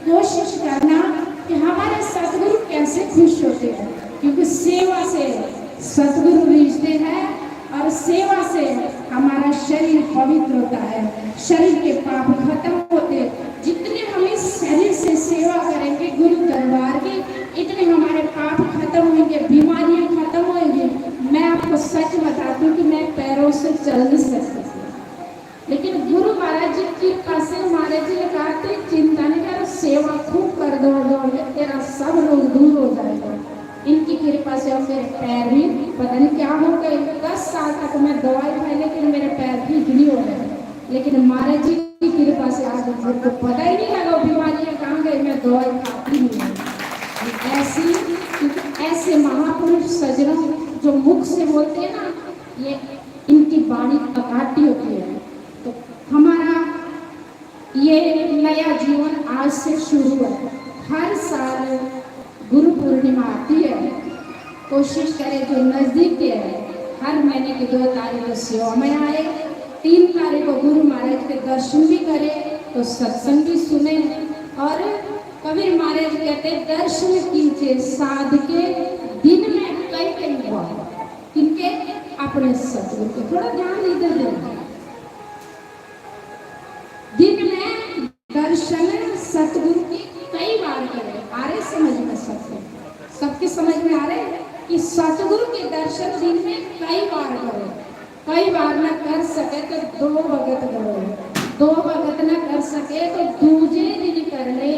कोशिश करना कि हमारे सतगुरु कैसे खुश होते हैं, क्योंकि सेवा से सतगुरु रिश्ते हैं और सेवा से हमारा शरीर पवित्र होता है, शरीर के पाप खत्म होते। जितने हम इस शरीर से सेवा करेंगे गुरु दरबार की, इतने हमारे पाप खत्म होंगे, बीमारियां खत्म होंगी। मैं आपको सच बताती हूँ कि मैं पैरों से चल नहीं सकती, लेकिन गुरु महाराज जी की कृपा से महाराज जी ने कहा कि चिंता नहीं करो, सेवा खूब कर दो, तेरा सब रोग दूर हो जाएगा। इनकी कृपा से अब मेरे पैर भी पता नहीं क्या हो गए, 10 साल तक मैं दवाई खाई लेकिन मेरे पैर ठीक नहीं हो रहे, लेकिन महाराज जी की कृपा से आज मेरे को पता ही नहीं लगा बीमारियां कहाँ गई, मैं दवाई खाती नहीं। ऐसे महापुरुष सज्जनों जो मुख से बोलते हैं ना, ये इनकी वाणी अकाटी होती है। तो हमारा ये नया जीवन आज से शुरू है। हर साल गुरु पूर्णिमा आती है, कोशिश करें जो नजदीक है हर महीने की 2 तारीख को सेवा में आए, 3 तारीख को गुरु महाराज के दर्शन भी करें, तो सत्संग भी सुने। और कबीर महाराज कहते दर्शन कीजिए साध के दिन में कई कई हुआ, किनके? अपने सतगुरु को थोड़ा ध्यान इधर देना। दिन में दर्शन सतगुरु की कई बार करें। आ रहे समझ में? सबके समझ में आ रहे कि सतगुरु के दर्शन दिन में कई बार करो। कई बार न कर सके तो 2 भगत करो, 2 भगत न कर सके तो दूजे दिन कर ले,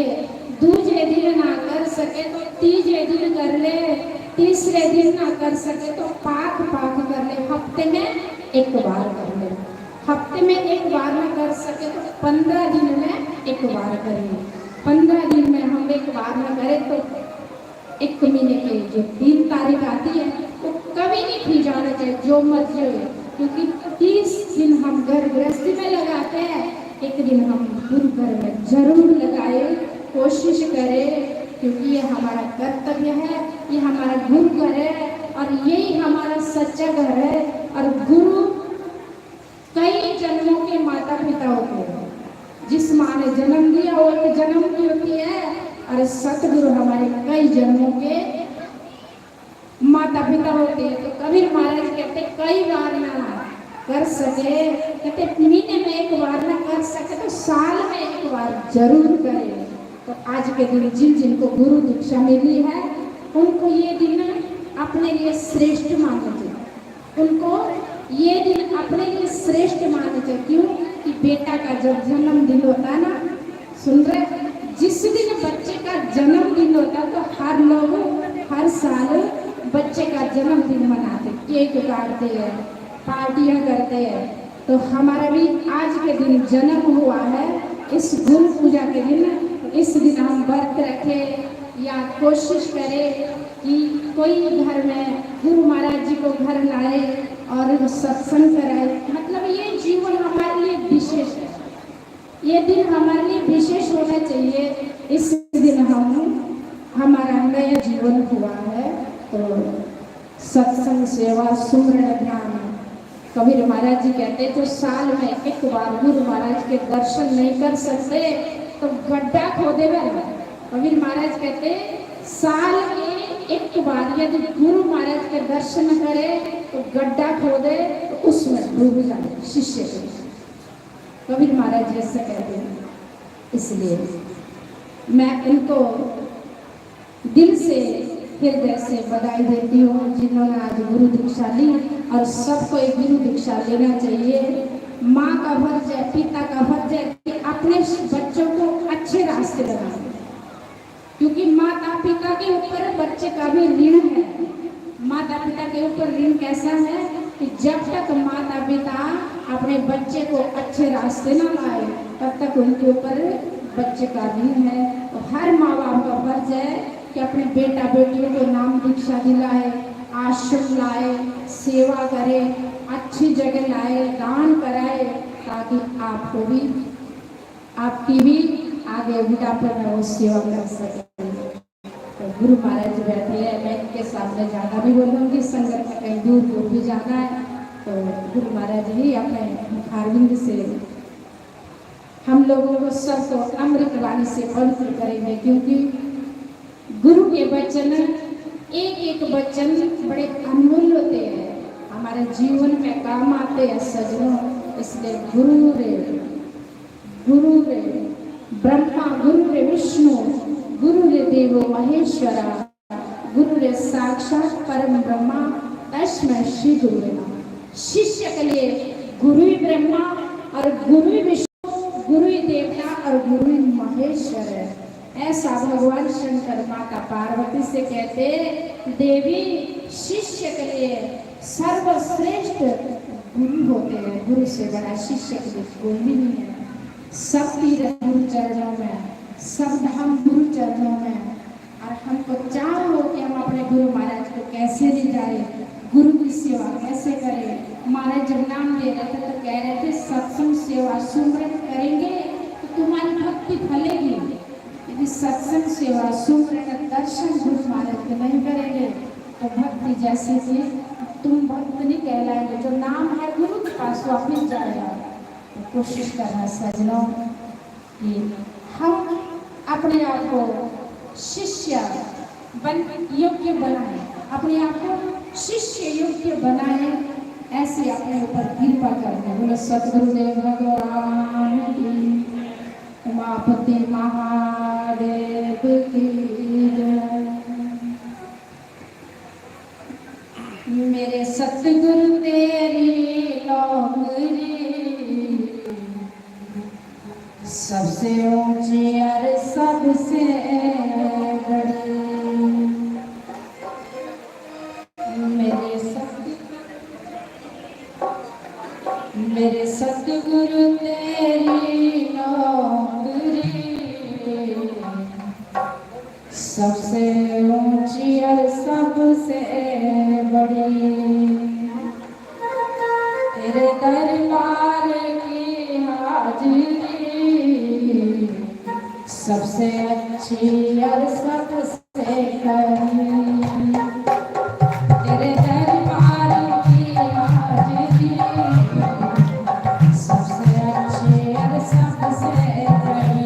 दूजे दिन ना कर सके तो तीजे दिन कर ले, तीसरे दिन ना कर सके तो पाक कर ले, हफ्ते में 1 बार कर ले। हफ्ते में 1 बार न कर सके तो 15 दिन में 1 बार करें। 15 दिन में हम 1 बार न करें तो 1 महीने की जो 3 तारीख आती है वो कभी नहीं खी जाना चाहिए, जो मर्जी हो, क्योंकि 30 दिन हम घर गृहस्थी में लगाते हैं, 1 दिन हम गुरु घर में जरूर लगाए, कोशिश करें, क्योंकि ये हमारा कर्तव्य है, ये हमारा गुरु घर है और यही हमारा सच्चा घर है। और गुरु कई जन्मों के माता पिता होते हैं, जिस माँ ने जन्म दिया वो एक जन्म की होती है, और सतगुरु हमारे कई जन्मों के माता पिता होते हैं। तो कबीर महाराज कहते कई बार ना कर सके, कहते महीने में 1 बार ना कर सके तो साल में 1 बार जरूर करें। तो आज के दिन जिन जिनको गुरु दीक्षा मिली है उनको ये दिन अपने लिए श्रेष्ठ मानना चाहिए, उनको ये दिन अपने लिए श्रेष्ठ मानना चाहिए। क्यों? कि बेटा का जब जन्मदिन होता है ना, सुन रहे, जिस दिन बच्चे का जन्मदिन होता है तो हर लोग हर साल बच्चे का जन्मदिन मनाते, केक काटते हैं, पार्टियां करते हैं। तो हमारा भी आज के दिन जन्म हुआ है, इस गुरु पूजा के दिन, इस दिन हम व्रत रखें या कोशिश करें कि कोई घर में गुरु महाराज जी को घर लाए और सत्संग कराए। मतलब ये जीवन हमारे लिए विशेष है, ये दिन हमारे लिए विशेष होना चाहिए। इस दिन हमारा नया जीवन हुआ है। तो सत्संग, सेवा, सुमरण, ध्यान, कबीर महाराज जी कहते तो साल में 1 बार गुरु महाराज के दर्शन नहीं कर सकते तो गड्ढा खोदे में। कबीर महाराज कहते साल में 1 बार यदि गुरु महाराज के दर्शन करे तो गड्ढा खोदे तो उसमें डूब जाए शिष्य को। कबीर महाराज जी ऐसा कहते हैं। इसलिए मैं उनको दिल से हृदय से बधाई देती हूँ जिन्होंने आज गुरु दीक्षा ली, और सबको एक गुरु दीक्षा लेना चाहिए। माँ का फर्ज है, पिता का फर्ज है कि अपने बच्चों को अच्छे रास्ते बनाए, क्योंकि माता पिता के ऊपर बच्चे का भी ऋण है। माता पिता के ऊपर ऋण कैसा है कि जब तक माता पिता अपने बच्चे को अच्छे रास्ते न लाए तब तक उनके ऊपर बच्चे का ऋण है। तो हर माँ बाप का फर्ज है कि अपने बेटा बेटियों को नाम दीक्षा दिलाए, आश्रम लाए, सेवा करे, अच्छी जगह लाए, दान कराए, ताकि आपको भी आपकी भी आगे बुढ़ापे में वो सेवा कर सके। तो गुरु महाराज बैठे हैं, मैं इनके सामने ज़्यादा भी बोलूँगी, संगत में कहीं दूर दूर भी जाना है तो गुरु महाराज ही अपने मुखारविंद से हम लोगों को सबको अमृत वाणी से पवित्र करेंगे, क्योंकि गुरु के वचन एक एक वचन बड़े अनमोल होते हैं, हमारे जीवन में काम आते हैं सजनों। इसलिए गुरु रे ब्रह्मा, गुरु रे विष्णु, गुरु रे देवो महेश्वरा, गुरु रे साक्षात परम ब्रह्मा, तस्मै श्री गुरु नमः। शिष्य के लिए गुरु ही ब्रह्मा और गुरु ही विष्णु, गुरु ही देवता और गुरु ही महेश्वर है। ऐसा भगवान शंकर माता पार्वती से कहते, देवी शिष्य के लिए सर्वश्रेष्ठ गुरु होते हैं, गुरु से बड़ा शिष्य के लिए कोई भी नहीं है। सब तीर्थ गुरु चरणों में, सब धाम गुरु चरणों में। और हमको चाह हो कि हम अपने गुरु महाराज को कैसे ले जाए, गुरु की सेवा कैसे करें। महाराज जब नाम दे रहे थे तो कह रहे थे सत्संग सेवा सुमरन करेंगे तो तुम्हारी भक्ति फलेगी। यदि सत्संग सेवा सुमरन दर्शन गुरु महाराज के नहीं करेंगे तो भक्ति जैसे थी तुम भक्त नहीं कहलाएंगे। जो नाम है गुरु के पास वापिस जाएगा। तो कोशिश करना सजनों कि हम अपने आप को शिष्य योग्य बनाए, अपने आप को शिष्य योग्य बनाए, ऐसे अपने ऊपर कृपा करते। बोलो सतगुरुदेव भगवान की, उमापति महादेव की जय। मेरे सतगुरु तेरी नौकरी सबसे ऊंची और सबसे बड़ी। मेरे सतगुरु तेरी नौकरी सबसे ऊंची और सबसे बड़ी। तेरे दरबार की हाजिरी सबसे अच्छी और सबसे कड़ी। तेरे दरबार की हाजिरी सबसे अच्छी और सबसे कड़ी।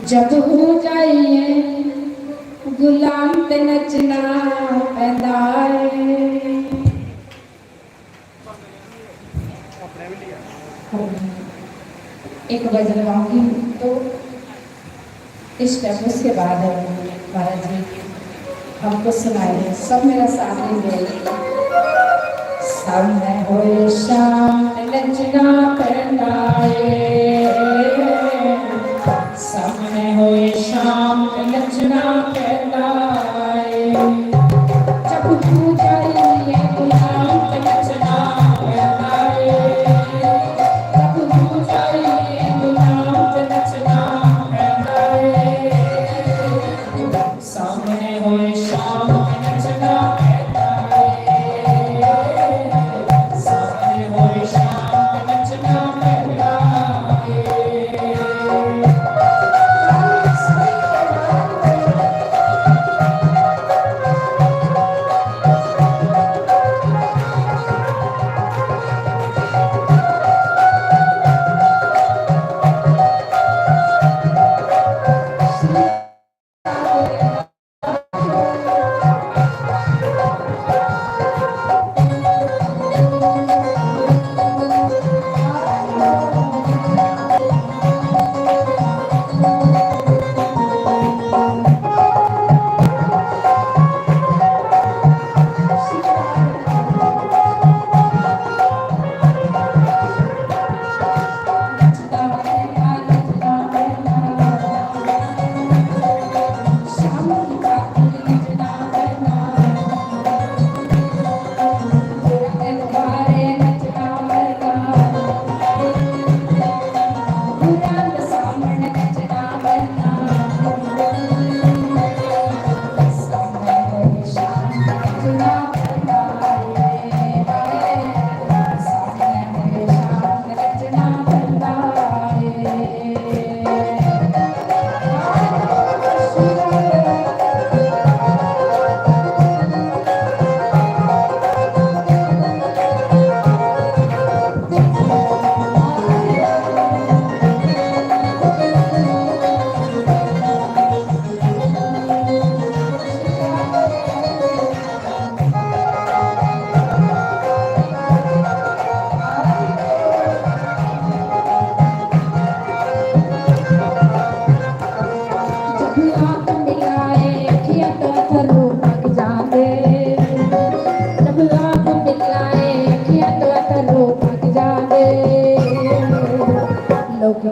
जब हो जाइए गुलाम ते नचना पैदा एक गजल गाऊंगी तो इस टाइम उसके बाद महाराज जी हमको सुनाए सब मेरा साथ देंगे। सामने होए शाम नचना पैदाए सामने होए शाम नचना पैदाए जब तू जाइए गुलाम ते नचना पैदाए जब तू जाइए गुलाम ते नचना पैदाए सामने होए शाम नचना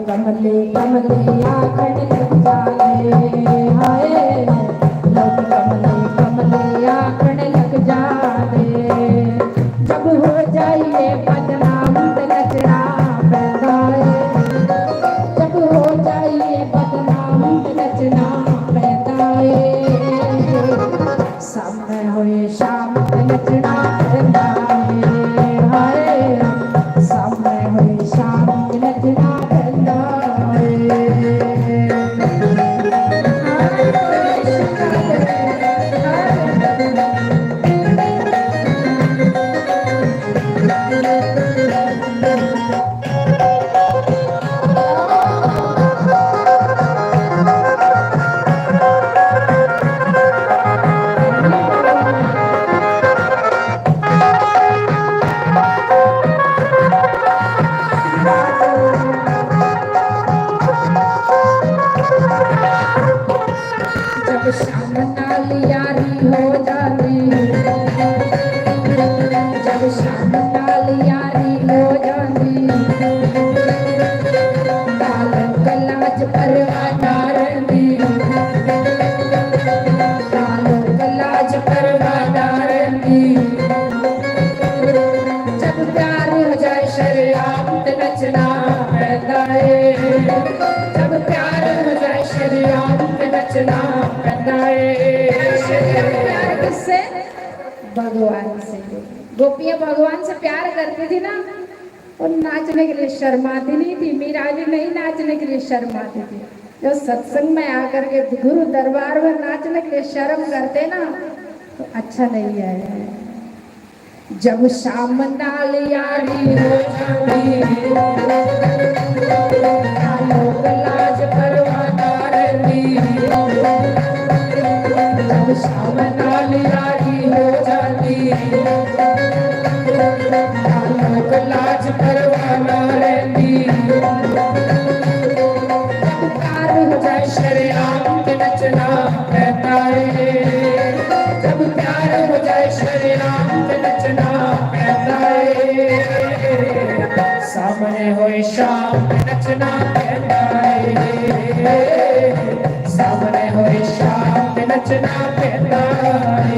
कमले कमले आखड़ लग जाए हाय लोग कमले कमले आखड़ लग जाए जब हो जाइए बदनाम ते नचना पैदा जब हो जाइए बदनाम ते नचना पैदा सामने होए शाम ते नचना पैदा हाय सामने होए शाम ते नचना शाम नाल यारी हो जाती जब शाम नाल यारी हो जाती काल कलाज परवादारनी काल कलाज परवादारनी जब प्यार हो जाए शरीआत नचना पैदा जब प्यार हो जाए शरीआत नचना प्यार किससे भगवान से गोपियां भगवान से प्यार करती थी ना और नाचने के लिए शर्माती नहीं थी मीरा भी नहीं नाचने के लिए शर्माती थी जो सत्संग में आकर के गुरु दरबार में नाचने के लिए शर्म करते ना तो अच्छा नहीं है जब शाम नाल यारी हो जाती लोक लाज परवाना रही जब शाम नाल यारी हो जाती लोक लाज परवाना रही प्यार हो जाए शरेआम के नचना कहता है जब प्यार हो जाए शरेआम के नचना कहता है सामने होए शाम के नचना कहता है सामने होए शाम के नचना कहता है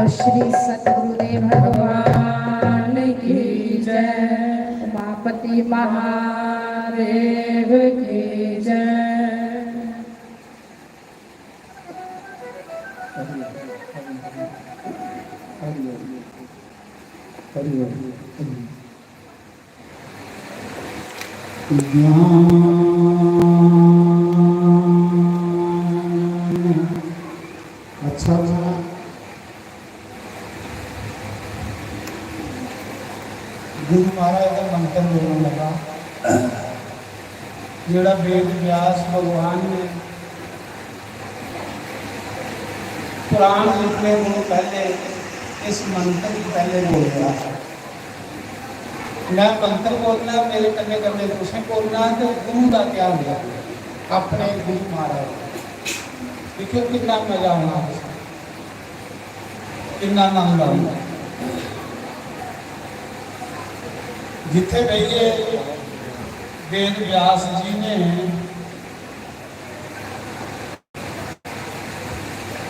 श्री सतगुरुदेव भगवान की जय उमापति महादेव की जय। अच्छा गुरु महाराज का मंत्र बोलने लगा जोड़ा वेद व्यास भगवान ने पुराण लिखने को पहले इस मंत्र की पहले बोल रहा है। मैं मंत्र बोलना मेरे कन्ने कन्ने तुसें बोलना तो गुरु का क्या हुआ अपने गुरु महाराज देखो कितना मजा आना कितना आनंद आना जिथे बहिए वेद व्यास जी ने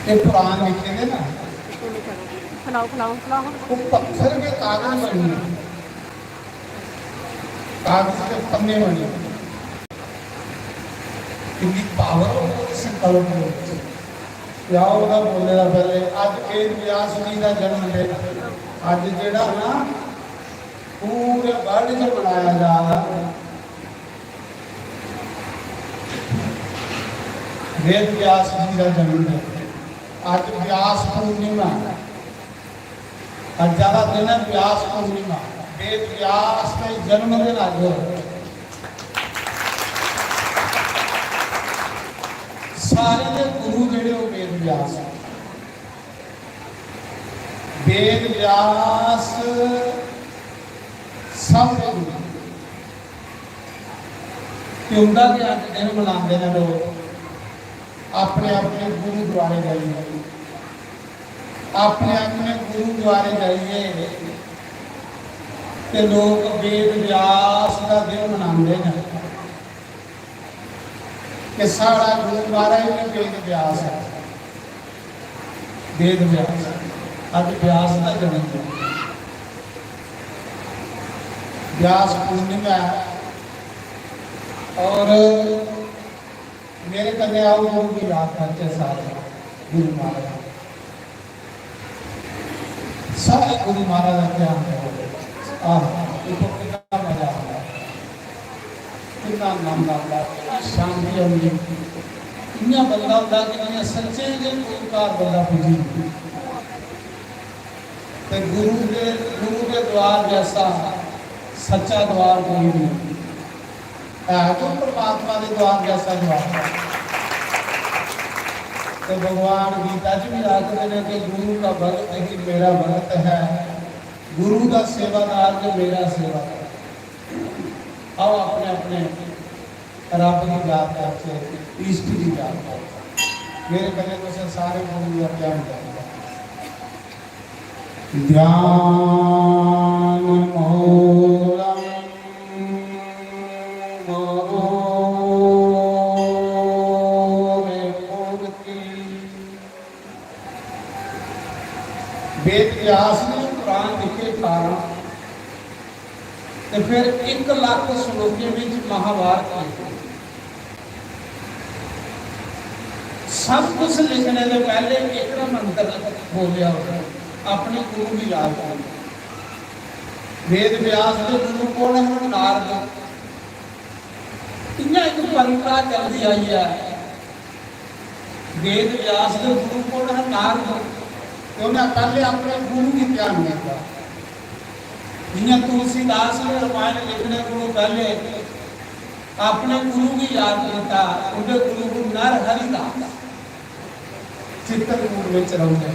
ये पुराण लिखे थे ना वो पत्थर के कागज बनी, कागज के पन्ने बने, कितनी पावर संकल्प क्या होगा बोले ना पहले। अज वेद व्यास जी का जन्म दिन, अज जेड़ा ना पूरे वर्ल्ड च मनाया जा रहा वेद व्यास जी का जन्म दिन। अज व्यास पूर्णिमा, अज का दिन है व्यास पूर्णिमा। वेद व्यास का जन्म दिन अज सारे दे गुरु जेड़े वो वेद व्यास, वेद व्यास सब दे गुरु क्यों कि अज दिन मनाते हैं लोग अपने अपने गुरुद्वारे जाइए, अपने अपने गुरुद्वारे जाइए ते लोग वेद व्यास का दिन मनाते हैं कि सारा गुरुद्वारा ही वेद व्यास है। वेद व्यास अज व्यास का जन्म दिन, व्यास पूर्णिमा है। और मेरे कन्या आओ गुरु की याद करते सारे गुरु महाराज, सारे गुरु महाराज का ध्यान रखो। कितना मजा आता है, कितना आनंद आता है, शांति आती। इन्ना बंदा होता कि सच्चे जे ओंकार बंदा पूजी ते गुरु के द्वार जैसा सच्चा द्वार कोई नहीं है। तो परमात्मा के द्वार जैसा द्वार तो भगवान गीता च भी आखते हैं कि गुरु का भगत ही मेरा भगत है, गुरु का सेवादार जो मेरा सेवादार। आओ अपने अपने रब की याद करते, इष्ट की याद करते। मेरे कले तो सारे गुरु का ध्यान करते, ध्यान मूलम वेद व्यास ने कुरान लिखे कारण तो फिर 1 लाख श्लोकों में महाभारत लिखे। सब कुछ लिखने से पहले एक मंत्र बोलिया होगा, अपने गुरु की याद कर। वेद व्यास के गुरु कौन है? नारद। इन्हें एक परंपरा चलती आई है। वेद व्यास के गुरु कौन है? नारद। उन्हें पहले अपने गुरु की ध्यान किया। जिन्हें तुलसीदास ने रामायण लिखने को पहले अपने गुरु की याद किया। उनके गुरु को नर हरिदास चित्तकूट में चढ़ाते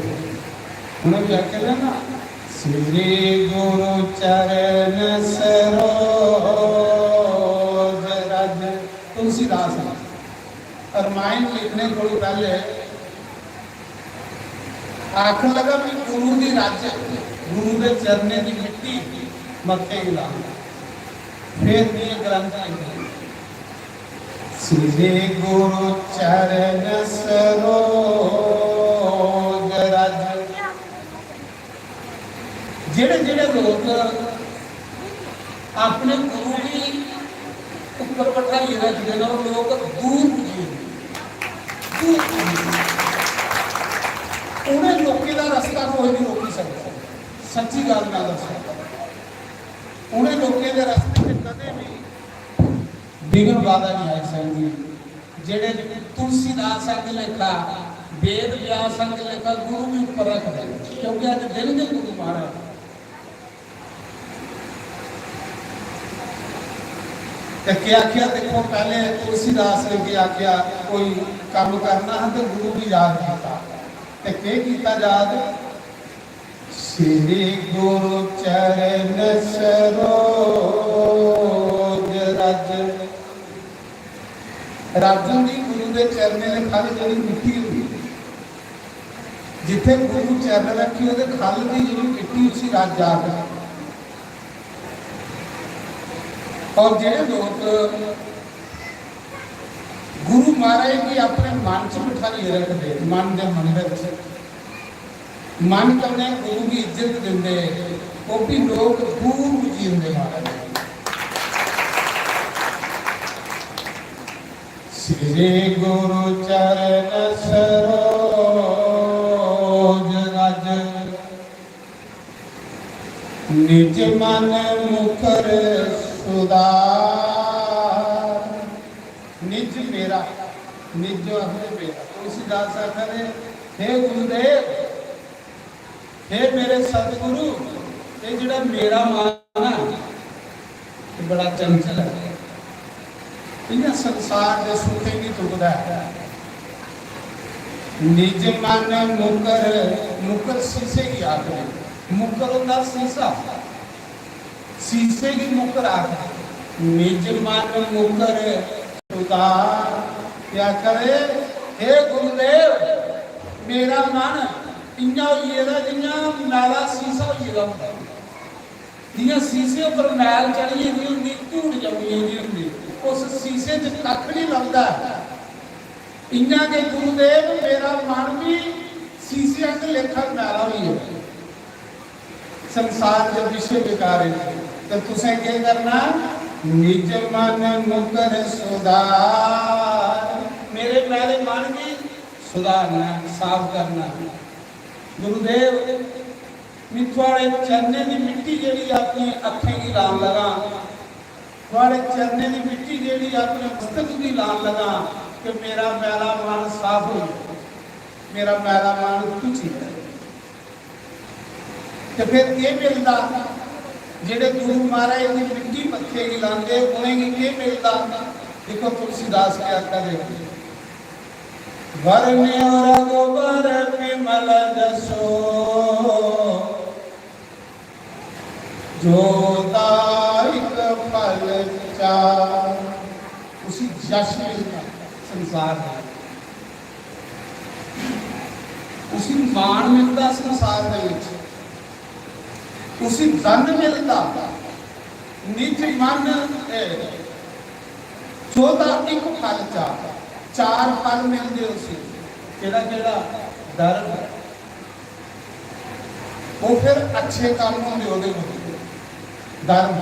उन्हें क्या कहना ना, श्री गुरु चरण सरोज रज। तुलसीदास रामायण लिखने को पहले आखिर लगा भी गुरु की राज्य, गुरु के चरने की मिट्टी मत्थे गिला, फिर ये ग्रंथ लिखे। श्री गुरु चरण सरोज रज। जेड़े जेड़े लोग अपने गुरु की ऊपर पठाई रखते हैं, लोग दूर उन्हें लोकी का रास्ता कोई नहीं रोक सकता। सच्ची गल ना दसा, उन्हें लोकी के रास्ते में कदे भी बिगड़ बाधा नहीं आई सकती। जेड़े तुलसीदास अंग लेखा, वेद व्यास अंग लेखा गुरु भी ऊपर रख दे, क्योंकि आज दिन के गुरु महाराज। क्या आख्या देखो, पहले तुलसीदास ने भी आख्या कोई काम करना है तो गुरु की याद किया। याद श्री गुरु चरण सरोज रज। राजन की गुरु के चरने ने खल जी मिट्टी हुई, जिथे गुरु चरण रखी वो खल की जी मिट्टी उसी रज आ गई। और जेड़े लोग गुरु महाराज की अपने मन च बिठाई रखते, मन के मंदिर मन करने गुरु की इज्जत देंगे वो भी लोग दूर जींदे महाराज। श्री गुरु चरण सरोज रज निज मन मुकर सुधार। निज मेरा निज अपने मेरा तुलसीदास आखर हे गुरुदेव हे मेरे सतगुरु ये जिहड़ा मेरा मन है बड़ा चंचल है इन्हें संसार के सुखे नहीं तुकदा है। निज मन मुकर मुकर शीशे की आखिर मुकर होता शीशा शीशे की मुकर आखिर निज मन मुकर उदार क्या करे हे गुरुदेव मेरा मन इन्ना होइएगा जिन्ना मैला शीशा होइएगा जियां शीशे पर मैल चढ़ी होंगी धूड़ जमी होंगी उस शीशे च कख नहीं लगता इन्ना के गुरुदेव मेरा मन भी शीशे अंग लेखा मैला हुई है। संसार के विषय बेकार है तो तुसें क्या करना निज मन मुकर सुधार मेरे मैले मन की सुधारना साफ करना। गुरुदेव मैं थोड़े चरने की मिट्टी जी अपनी अखें की लान लगा थोड़े चरने की मिट्टी जी अपने मस्तक की लान लगा कि मेरा मैला मन साफ हो मेरा मैला मन कुछ ही तो फिर ये मिलता जेडे गुरु महाराज की मिट्टी मत्थे की लाते उन्हें क्या मिलता देखो तुलसीदास क्या करे वरने रघुबर विमल जसो जो दायक फल चार उसी यश मिलता संसार में उसी मान मिलता संसार में उसी धन मिलता निज मन चौदह एक फल चार फल मिलते उसी केड़ा केड़ा धर्म वो फिर अच्छे काम होंगे ओदे धर्म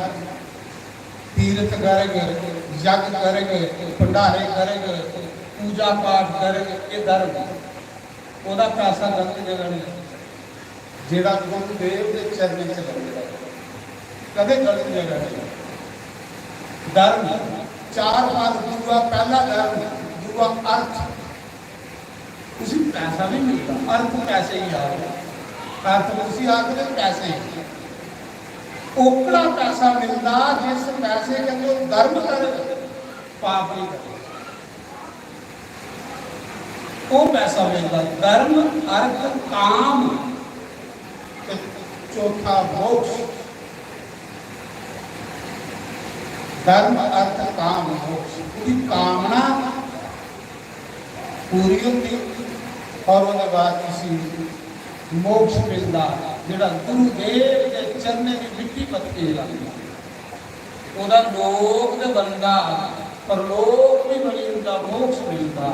तीर्थ करेंगे यज्ञ करेंगे भंडारे करेंगे पूजा पाठ करेंगे ये धर्म ओदा पैसा गलत जगह नहीं जेड़ा गुरुदेव के चरण च लगेगा कदे गलत जगह नहीं। धर्म चार बार दूआ पहला धर्म दूआ अर्थ उसी पैसा भी मिलता अर्थ पैसे ही आ अर्थ उसी आखिर पैसे ओकड़ा पैसा मिलता जिस पैसे के जो धर्म कर पाप नहीं कर वो पैसा मिलता धर्म अर्थ काम चौथा मोक्ष धर्म अर्थ काम मोक्ष पूरी कामना पूरी होती और उसके बाद किसी मोक्ष मिलता जोड़ा गुरुदेव के चरने की मिट्टी पत्ती लगता ओदा लोक तो बनता पर लोक भी बनी उनका मोक्ष मिलता।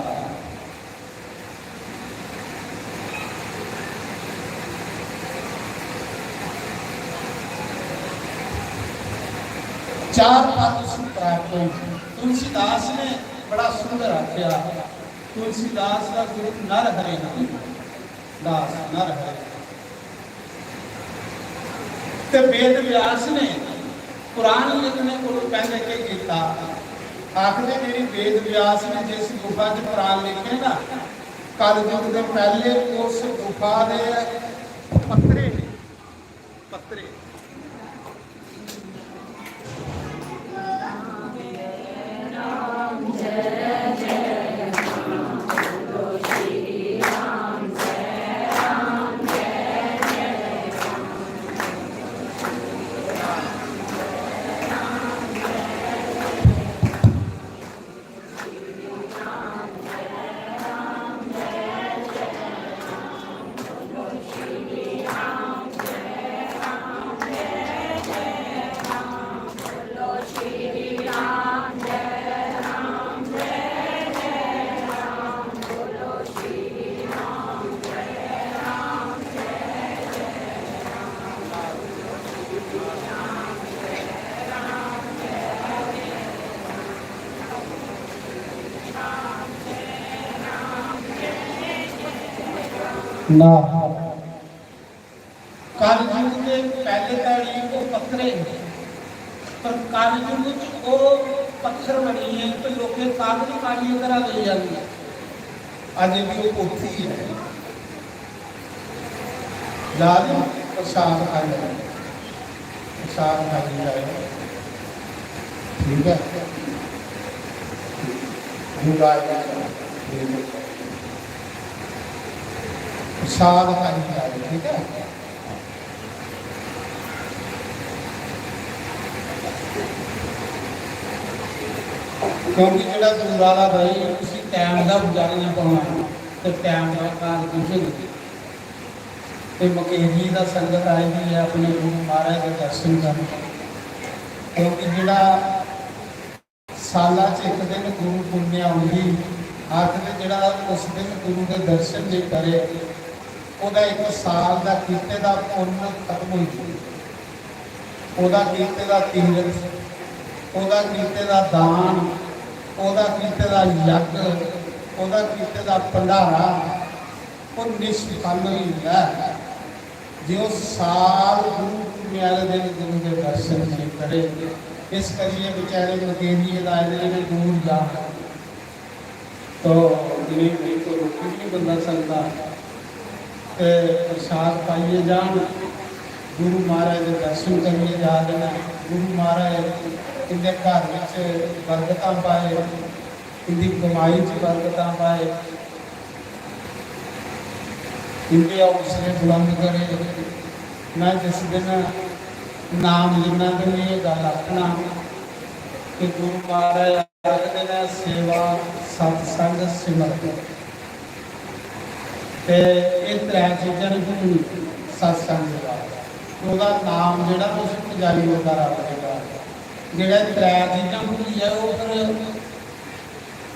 चार पद प्राप्त हो तुलसीदास ने बड़ा सुंदर आख्या तुलसीदास का गुरु नर हरे दास नर हरे ते वेद व्यास ने कुरान लिखने को पहले क्या किया आखिर मेरी वेद व्यास ने जिस गुफा च कुरान लिखे ना कल युग के पहले उस गुफा के पत्रे पत्रे ना कलयुग के पहले ताड़ी वो पत्थरे पर कलयुग वो पत्थर बनी है तो लोग कागज काली तरह ले जाती अज भी वो कोठी है लाल प्रसाद खाई प्रसाद खाई जाए ठीक है प्रसाद खाई जाए ठीक है क्योंकि जो दूर वाला भाई उसी टाइम का गुजारना पाना तो टाइम का कार कुछ नहीं तो मकेरी का संगत आई भी है अपने गुरु महाराज के दर्शन कर क्योंकि जोड़ा साल एक दिन गुरु पुण्य आउंदी आखिर जोड़ा उस दिन गुरु के दर्शन नहीं करे वह एक साल का कीते का पुण्य खत्म हो गया कीते का तीरथ वह कीते का दान ਉਹਦਾ ਕੀਤੇ ਦਾ ਯੱਗ ਉਹਦਾ ਕੀਤੇ ਦਾ ਭੰਡਾਰਾ ਉਹ ਨਿਸ਼ਫਲ ਹੀ ਹੁੰਦਾ ਜੇ ਉਹ ਸਾਲ ਗੁਰੂ ਪਿਆਰੇ ਦੇ ਗੁਰੂ ਦੇ ਦਰਸ਼ਨ ਨਹੀਂ ਕਰੇ ਇਸ ਕਰੀਏ ਵਿਚਾਰੇ ਮਕੇਰੀਏ ਦਾ ਇਹਨੇ ਦੂਰ ਜਾ ਤੋ ਜਿਵੇਂ ਵੀ ਕੋਈ ਰੋਟੀ ਨਹੀਂ ਬੰਦਾ ਸਕਦਾ ਤੇ ਪ੍ਰਸਾਦ ਪਾਈਏ ਜਾਣ ਗੁਰੂ ਮਹਾਰਾਜ ਦੇ ਦਰਸ਼ਨ ਕਰੀਏ ਜਾ ਦੇਣਾ ਗੁਰੂ ਮਹਾਰਾਜ इनके घर में बरकत पाए इनकी कमाई च बरकत पाए इनके हौसले बुलंद करे मैं जिस दिन नाम लेना तो ये गल आखना कि गुरु महाराज आखते हैं सेवा सत्संग सिमरन ये त्रै चीज़ां ने सत्संग का नाम जोड़ा उस पुजारी होता रब देगा जोड़ा त्रै चीज़ां भूली है वो फिर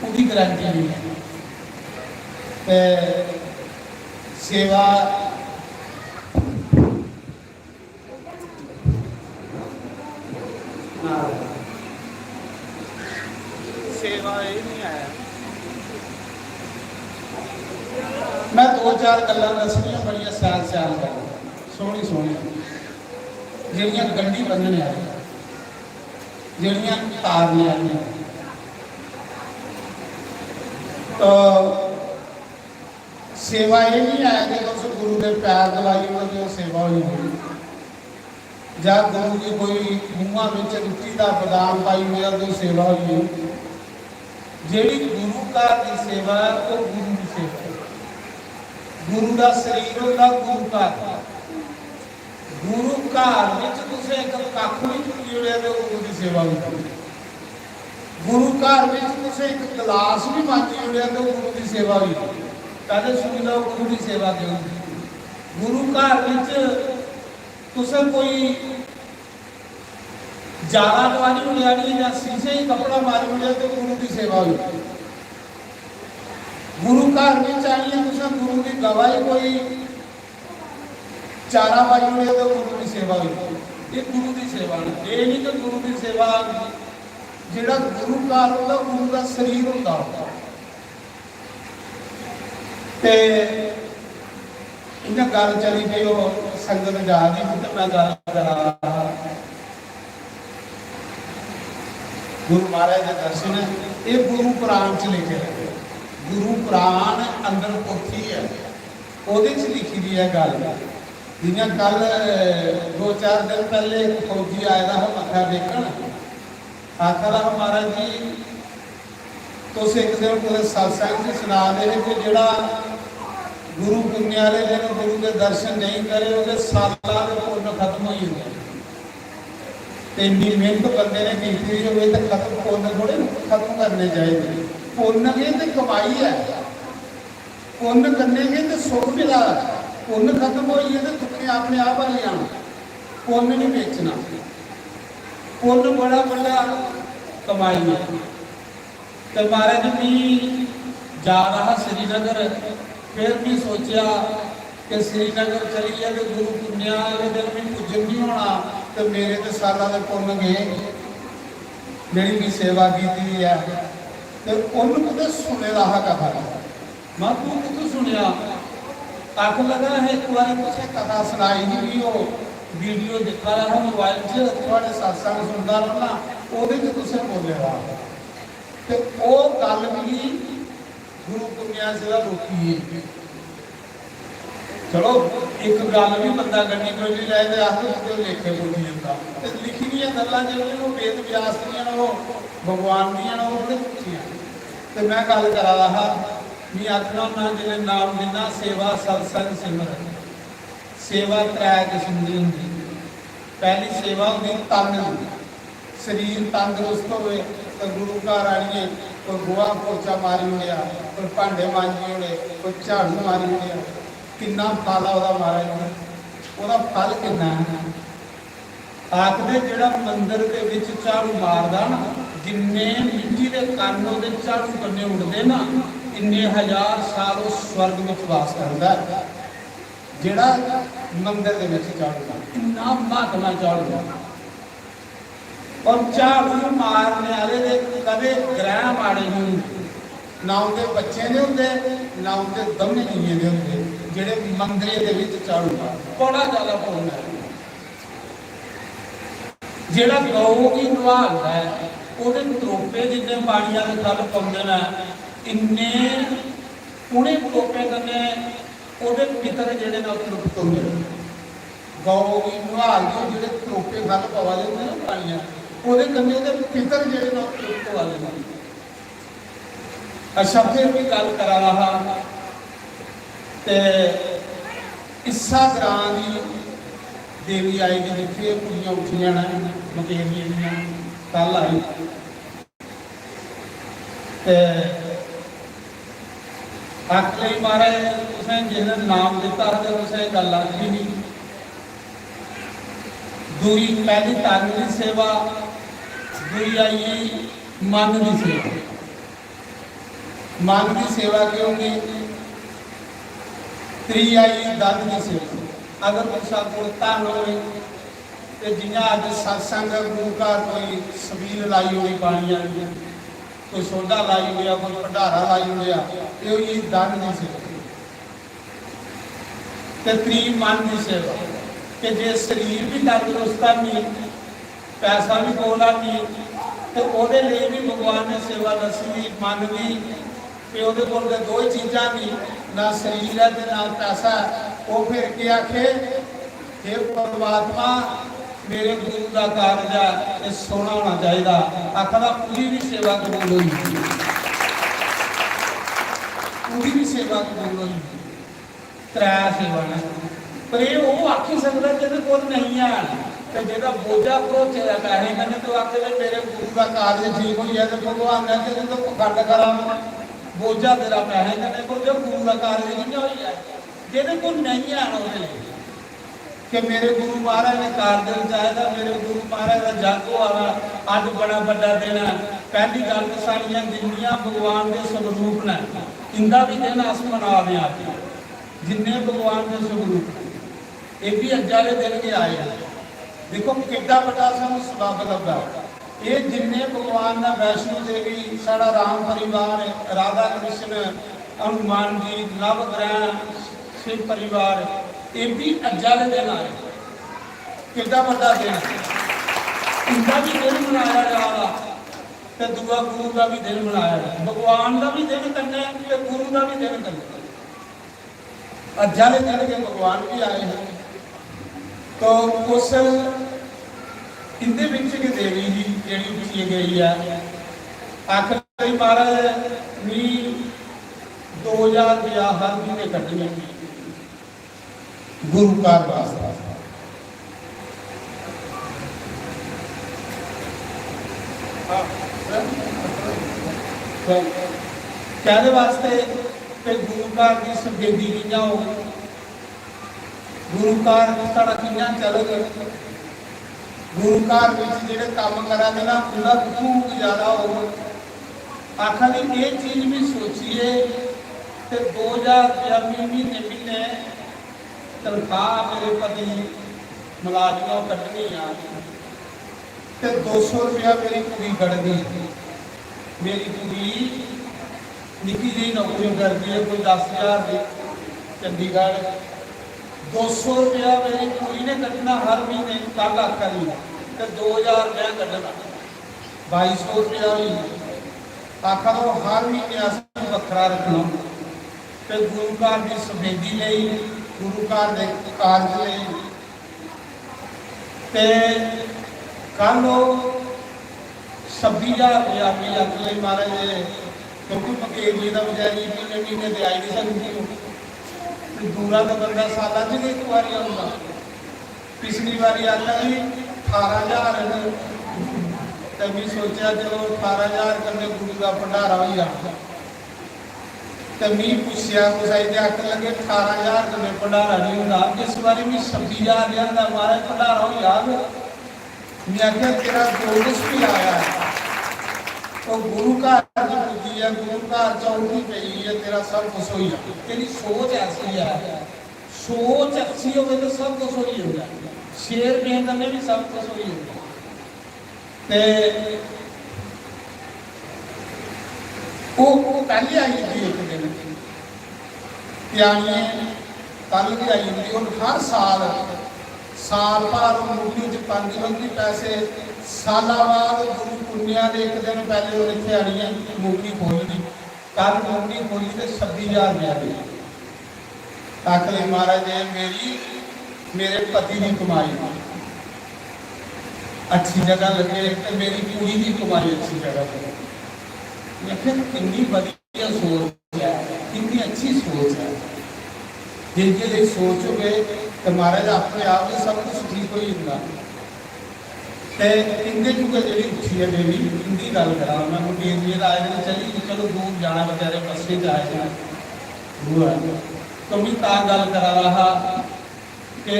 उसकी गारंटी नहीं है सेवा सेवा ये नहीं आया मैं दो चार गल्लां दसनियां बड़ियां सैल सैल गल्लां सोहनी सोहनी जिहड़ियां गंढी बन्नने वाली ਜਿਹੜੀਆਂ ਤਾਰਨੇ ਵਾਲੀਆਂ ਤਾਂ ਸੇਵਾ ਇਹ ਨਹੀਂ ਹੈ ਕਿ ਉਸ ਗੁਰੂ ਦੇ ਪੈਰ ਦਵਾਈ ਉਹਦੀ ਸੇਵਾ ਹੋਈ ਹੋਈ ਜਾਂ ਗੁਰੂ ਦੀ ਕੋਈ ਮੂੰਹਾਂ ਵਿੱਚ ਰੁੱਤੀ ਦਾ ਬਦਾਮ ਪਾਈ ਹੋਇਆ ਉਹਦੀ ਸੇਵਾ ਹੋਈ ਹੋਈ ਜਿਹੜੀ ਗੁਰੂ ਘਰ ਦੀ ਸੇਵਾ ਉਹ ਗੁਰੂ ਦੀ ਸੇਵਾ ਗੁਰੂ ਦਾ ਸਰੀਰ ਹੁੰਦਾ ਗੁਰੂ ਘਰ गुरु घर में तुसे एक कख नहीं जुड़े तो गुरु की सेवा भी गुरु घर में तुसे एक गिलास भी मांझी जुड़े तो गुरु की सेवा भी कदे सुन लो गुरु की सेवा क्यों गुरु घर में तुसे कोई जाला दवानी उलियानी या शीशे ही कपड़ा मारी उलिया तो गुरु की सेवा भी गुरु घर में चाहिए तुसे गुरु की गवाही कोई चारा पाई हुई तो गुरु की सेवा हुई ये गुरु की सेवा ये नहीं कि गुरु की सेवा जोड़ा गुरु घर होता गुरु का शरीर होता इन्हें गल चली गई वो संगत जा रही तो मैं गल करा गुरु महाराज के दर्शन ये गुरु पुराण च लिखे गुरु पुराण अंदर पोथी है वो लिखी दी है गल जिन्हें कल 2-4 दिन पहले फौजी आया था मत्था टेकन आखा महाराज जी तो एक दिन पूरे सत्संग से सुना दे कि जोड़ा गुरु पुण्य वाले दिन गुरु के दर्शन नहीं करे वो साल पुण्य खत्म हो जाए इन्नी मेहनत बंदे ने की हो तो खत्म पुण्य थोड़े खत्म करने चाहिए पुण्य की तो कमाई है पुण्य करने के तो सुख मिला पुण्य खत्म हो तो दुखे अपने आप आ जाना पुण्य नहीं बेचना पुण्य बड़ा बड़ा कमाई है तो महाराज भी जा रहा श्रीनगर फिर भी सोचा कि श्रीनगर चलिए तो गुरु पुण्य वाले दिन भी पुजन नहीं होना तो मेरे तो साल के पुण्य गए जी भी सेवा की है तो उन्होंने कुछ सुने रहा कथा मैं तू कितों सुनिया आख लगा है एक बार तुझे कथा सुनाई ही भी हो वीडियो दिखा रहा है मोबाइल से थोड़े सत्संग सुनता रहना ਉਹਦੇ ਚ ਤੁਸੀਂ ਬੋਲੇਗਾ ਤੇ ਉਹ ਗੱਲ ਵੀ ਗੁਰੂ ਪੁੰਨਿਆ ਜੀ ਦਾ ਰੋਕੀ ਹੈ। ਚਲੋ ਇੱਕ ਗੱਲ ਵੀ ਬੰਦਾ ਗੱਡੀ ਕੋਈ ਵੀ ਲੈ ਤੇ ਆਖਦੇ ਤੇ ਲੇਖੇ ਬੋਲੀ ਜਾਂਦਾ ਤੇ ਲਿਖੀ ਦੀਆਂ ਗੱਲਾਂ ਜਿਹੜੀਆਂ ਉਹ ਵੇਦ ਵਿਆਸ ਦੀਆਂ ਨੇ ਉਹ ਭਗਵਾਨ ਦੀਆਂ ਨੇ ਉਹ ਬੜੇ ਪੁੱਛੀਆਂ ਤੇ ਮੈਂ ਗੱਲ ਕਰਾ ਰਹਾ ਵੀ ਆਖਣਾ ਨਾ ਜਿਹੜੇ ਨਾਮ ਦਿਨਾ ਸੇਵਾ ਸਤਸੰਗ ਸਿਮਰਨ ਸੇਵਾ ਤ੍ਰੈ ਕਿਸਮ ਦੀ ਹੁੰਦੀ। ਪਹਿਲੀ ਸੇਵਾ ਹੁੰਦੀ ਤਨ ਦੀ ਸਰੀਰ ਤੰਦਰੁਸਤ ਹੋਵੇ ਤਾਂ ਗੁਰੂ ਘਰ ਆਣੀਏ ਕੋਈ ਗੋਹਾ ਪੋਚਾ ਮਾਰੀ ਹੋਇਆ ਕੋਈ ਭਾਂਡੇ ਮਾਂਜੀ ਹੋਣੇ ਕੋਈ ਝਾੜੂ ਮਾਰੀ ਹੋਇਆ ਕਿੰਨਾ ਫਲ ਆ ਉਹਦਾ ਮਹਾਰਾਜ ਨੂੰ ਉਹਦਾ ਫਲ ਕਿੰਨਾ ਹੈ। ਆਖਦੇ ਜਿਹੜਾ ਮੰਦਿਰ ਦੇ ਵਿੱਚ ਝਾੜੂ ਮਾਰਦਾ ਨਾ ਜਿੰਨੇ ਮਿੱਟੀ ਦੇ ਕੰਨ ਉਹਦੇ ਝਾੜੂ ਕੰਨੇ ਉੱਡਦੇ ਨਾ ਇੰਨੇ ਹਜ਼ਾਰ ਸਾਲ ਉਹ ਸਵਰਗ ਵਿੱਚ ਵਾਸ ਕਰਦਾ ਜਿਹੜਾ ਮੰਦਿਰ ਦੇ ਵਿੱਚ ਝਾੜੂ ਮਾਰਦਾ ਇੰਨਾ ਮਹਾਤਮਾ ਝਾੜੂ ਦਾ। और झाड़ू मारने वाले दे कदे ग्रह माड़े नहीं होंगे ना उनके बच्चे ने होंगे ना उनके दमने नहीं होंगे जेड़े मंदिर दे विच झाड़ू मार बड़ा ज्यादा पुण्य है। जेड़ा गौ की नवालदा है ओदे त्रोपे जिन्ने पानियां दे खल पाउंदे ने इन्ने उन्हें त्रोपे कन्ने ओदे पितर जेड़े ने तृप्त होंदे गौ की नवालदे जेड़े त्रोपे खल पवा लेंदे ने पानियां ਉਹਦੇ ਕੰਨੇ ਉਹਦੇ ਪਿਤਰ ਜਿਹੜੇ ਨਾ ਤ੍ਰਿਪਤ ਵਾਲੇ ਨੇ। ਅੱਛਾ ਫਿਰ ਵੀ ਗੱਲ ਕਰਾ ਰਹਾ ਤੇ ਇਸਾ ਗ੍ਰਾਂ ਦੀ ਦੇਵੀ ਆਈ ਦੀ ਜਿੱਥੇ ਕੁੜੀਆਂ ਉੱਠੀਆਂ ਨੇ ਮਕੇਰੀਆਂ ਦੀਆਂ ਕੱਲ ਆਈ ਤੇ ਆਖਲੇ ਮਹਾਰਾਜ ਉਸੇ ਜਿਹਨੇ ਨਾਮ ਦਿੱਤਾ ਤੇ ਉਸੇ ਗੱਲ ਆਖੀ ਨਹੀਂ। दूरी पहली तन की सेवा दूरी आई मन की सेवा। मन की सेवा क्यों होगी त्री आई दंद की सेवा। अगर तुसा कोल धन होवे ते जियां अज सत्संग गुरु घर कोई सबील लाई होई पानी वाली कोई सोडा लाई होया कोई भंडारा लाई होया ये होई दंद की सेवा ते त्री मन की सेवा कि जे शरीर भी तंदुरुस्त नहीं पैसा भी कोला नहीं तो ਉਹਦੇ ਲਈ भी भगवान ने सेवा दसी मन भी कि ਉਹਦੇ ਕੋਲ ਤੇ ਦੋ ਹੀ ਚੀਜ਼ਾਂ ਨਹੀਂ ਨਾ ਸਰੀਰ ਹੈ ਤੇ ਨਾ ਪੈਸਾ ਉਹ ਫਿਰ ਕੀ ਆਖੇ हे परमात्मा मेरे गुरु का कारज है ये सोना होना चाहिए आखदा पूरी भी सेवा कबूल हुई पूरी भी सेवा कबूल हुई त्रै सेवा ने पर ये वो आखी सकता जिहदे कोल नहीं है ते जेदा बोझा भरोचे दा पैसे कन्ने तो आखे मेरे गुरु का कार्य ठीक हो जाए तो भगवान ने तेरे तो पखंड करा बोझा तेरा पैसे कन्ने को जो गुरु का कार्य नहीं हो जाए जिहदे कोल नहीं है ਉਹਦੇ कि मेरे गुरु महाराज ने कार्य चाहता मेरे गुरु महाराज का जागो आना अज बड़ा बड़ा दिन है। पहली गल तो सारियां जिन्नियां भगवान के स्वरूप ने इंदा भी दिन अस मना रहे हैं जिन्ने भगवान के स्वरूप ये भी अज वाले दिन के आए हैं। देखो कितना बड़ा सानू सबब लगा ये जिन्ने भगवान का वैष्णो देवी साड़ा राम परिवार राधा कृष्ण हनुमान जी नवग्रह शिव परिवार ये भी अज वाले दिन आए कितना बड़ा दिन इनका भी दिन मनाया जा रहा तो दुआ गुरु का भी दिन मनाया जा भगवान का भी दिन करना तो गुरु का भी दिन करना अज वाले दिन के भगवान भी आए हैं। तो उस इनके पिछे की देवी जी जी पूछी गई है आखिर महाराज भी 2000 रुपया हर महीने कटने गुरु का वास्ता कहने वास्ते कि गुरु घर की संवेदी कियां हो गुरु घर साड़ा कियां चलेगा गुरु घर जिहड़े काम करांगे ना उनका खूब गुजारा हो आखा दी ये चीज़ भी सोचिए तो 2000 रुपया महीने महीने तनख्वाह मेरे पति मुलाजमों कटनी आ तो 200 रुपया मेरी कुड़ी कटनी मेरी कुड़ी निकी जी नौकरी करती है कोई 10,000 की चंडीगढ़ 200 रुपया मेरी कुड़ी ने कटना हर महीने, कल आखा जी तो 2000 रुपया कटना 2200 रुपया भी आखा तो हर महीने असं वखरा रखना। तो गुरु घर की सफेदी लई, गुरु घर के कारज लई ते कल 26,000 रुपया भी अग ले महाराज, क्योंकि मकेर जी का बजारी महीने महीने तो आई नहीं सकती, दूरा तो बंदा साल च एक बार आऊँगा। पिछली बारी आता भी 18,000 तो मैं सोचा चलो 18,000 करने गुरु का भंडारा हो जाता। तो मैं पूछया कुसाई के आख लगे 18,000 करने भंडारा नहीं होंगे, इस बारी मैं 26,000 लिया महाराज भंडारा हो याद। मैं आख्या तेरा बोनस भी आया है, तो गुरु घर की पूजी है, गुरु घर चौकी पई है, तेरा सब कुछ हो जाए। तेरी सोच ऐसी है, सोच अच्छी हो तो सब कुछ हो ही होगा। शेर में करने भी सब कुछ हो ही होगा। वो पहले आई थी एक दिन त्यानी, कल भी आई थी। और हर साल साल भर मुट्ठी च 5 मंगी पैसे, साल बाद गुरु पुण्या के एक दिन पहले वो इतने आनी है मुट्ठी खोली। कल मुट्ठी खोली तो 26,000 रुपया दी। तक ले महाराज मेरी मेरे पति की कमाई अच्छी जगह लगे, तो मेरी कुड़ी की कमाई अच्छी जगह लगे। मैं फिर कितनी बढ़िया सोच है, कितनी अच्छी सोच है। जिनके सोच हो गए तो महाराज अपने आप में सब कुछ ठीक हो ही होगा। तो इनके चुके जी उठी है मेरी हिंदी गल करा, मैं मुकेश जी आए दिन चली चलो दूर जाना बेचारे बसे च आए हैं, तो मैं ता गल करा रहा कि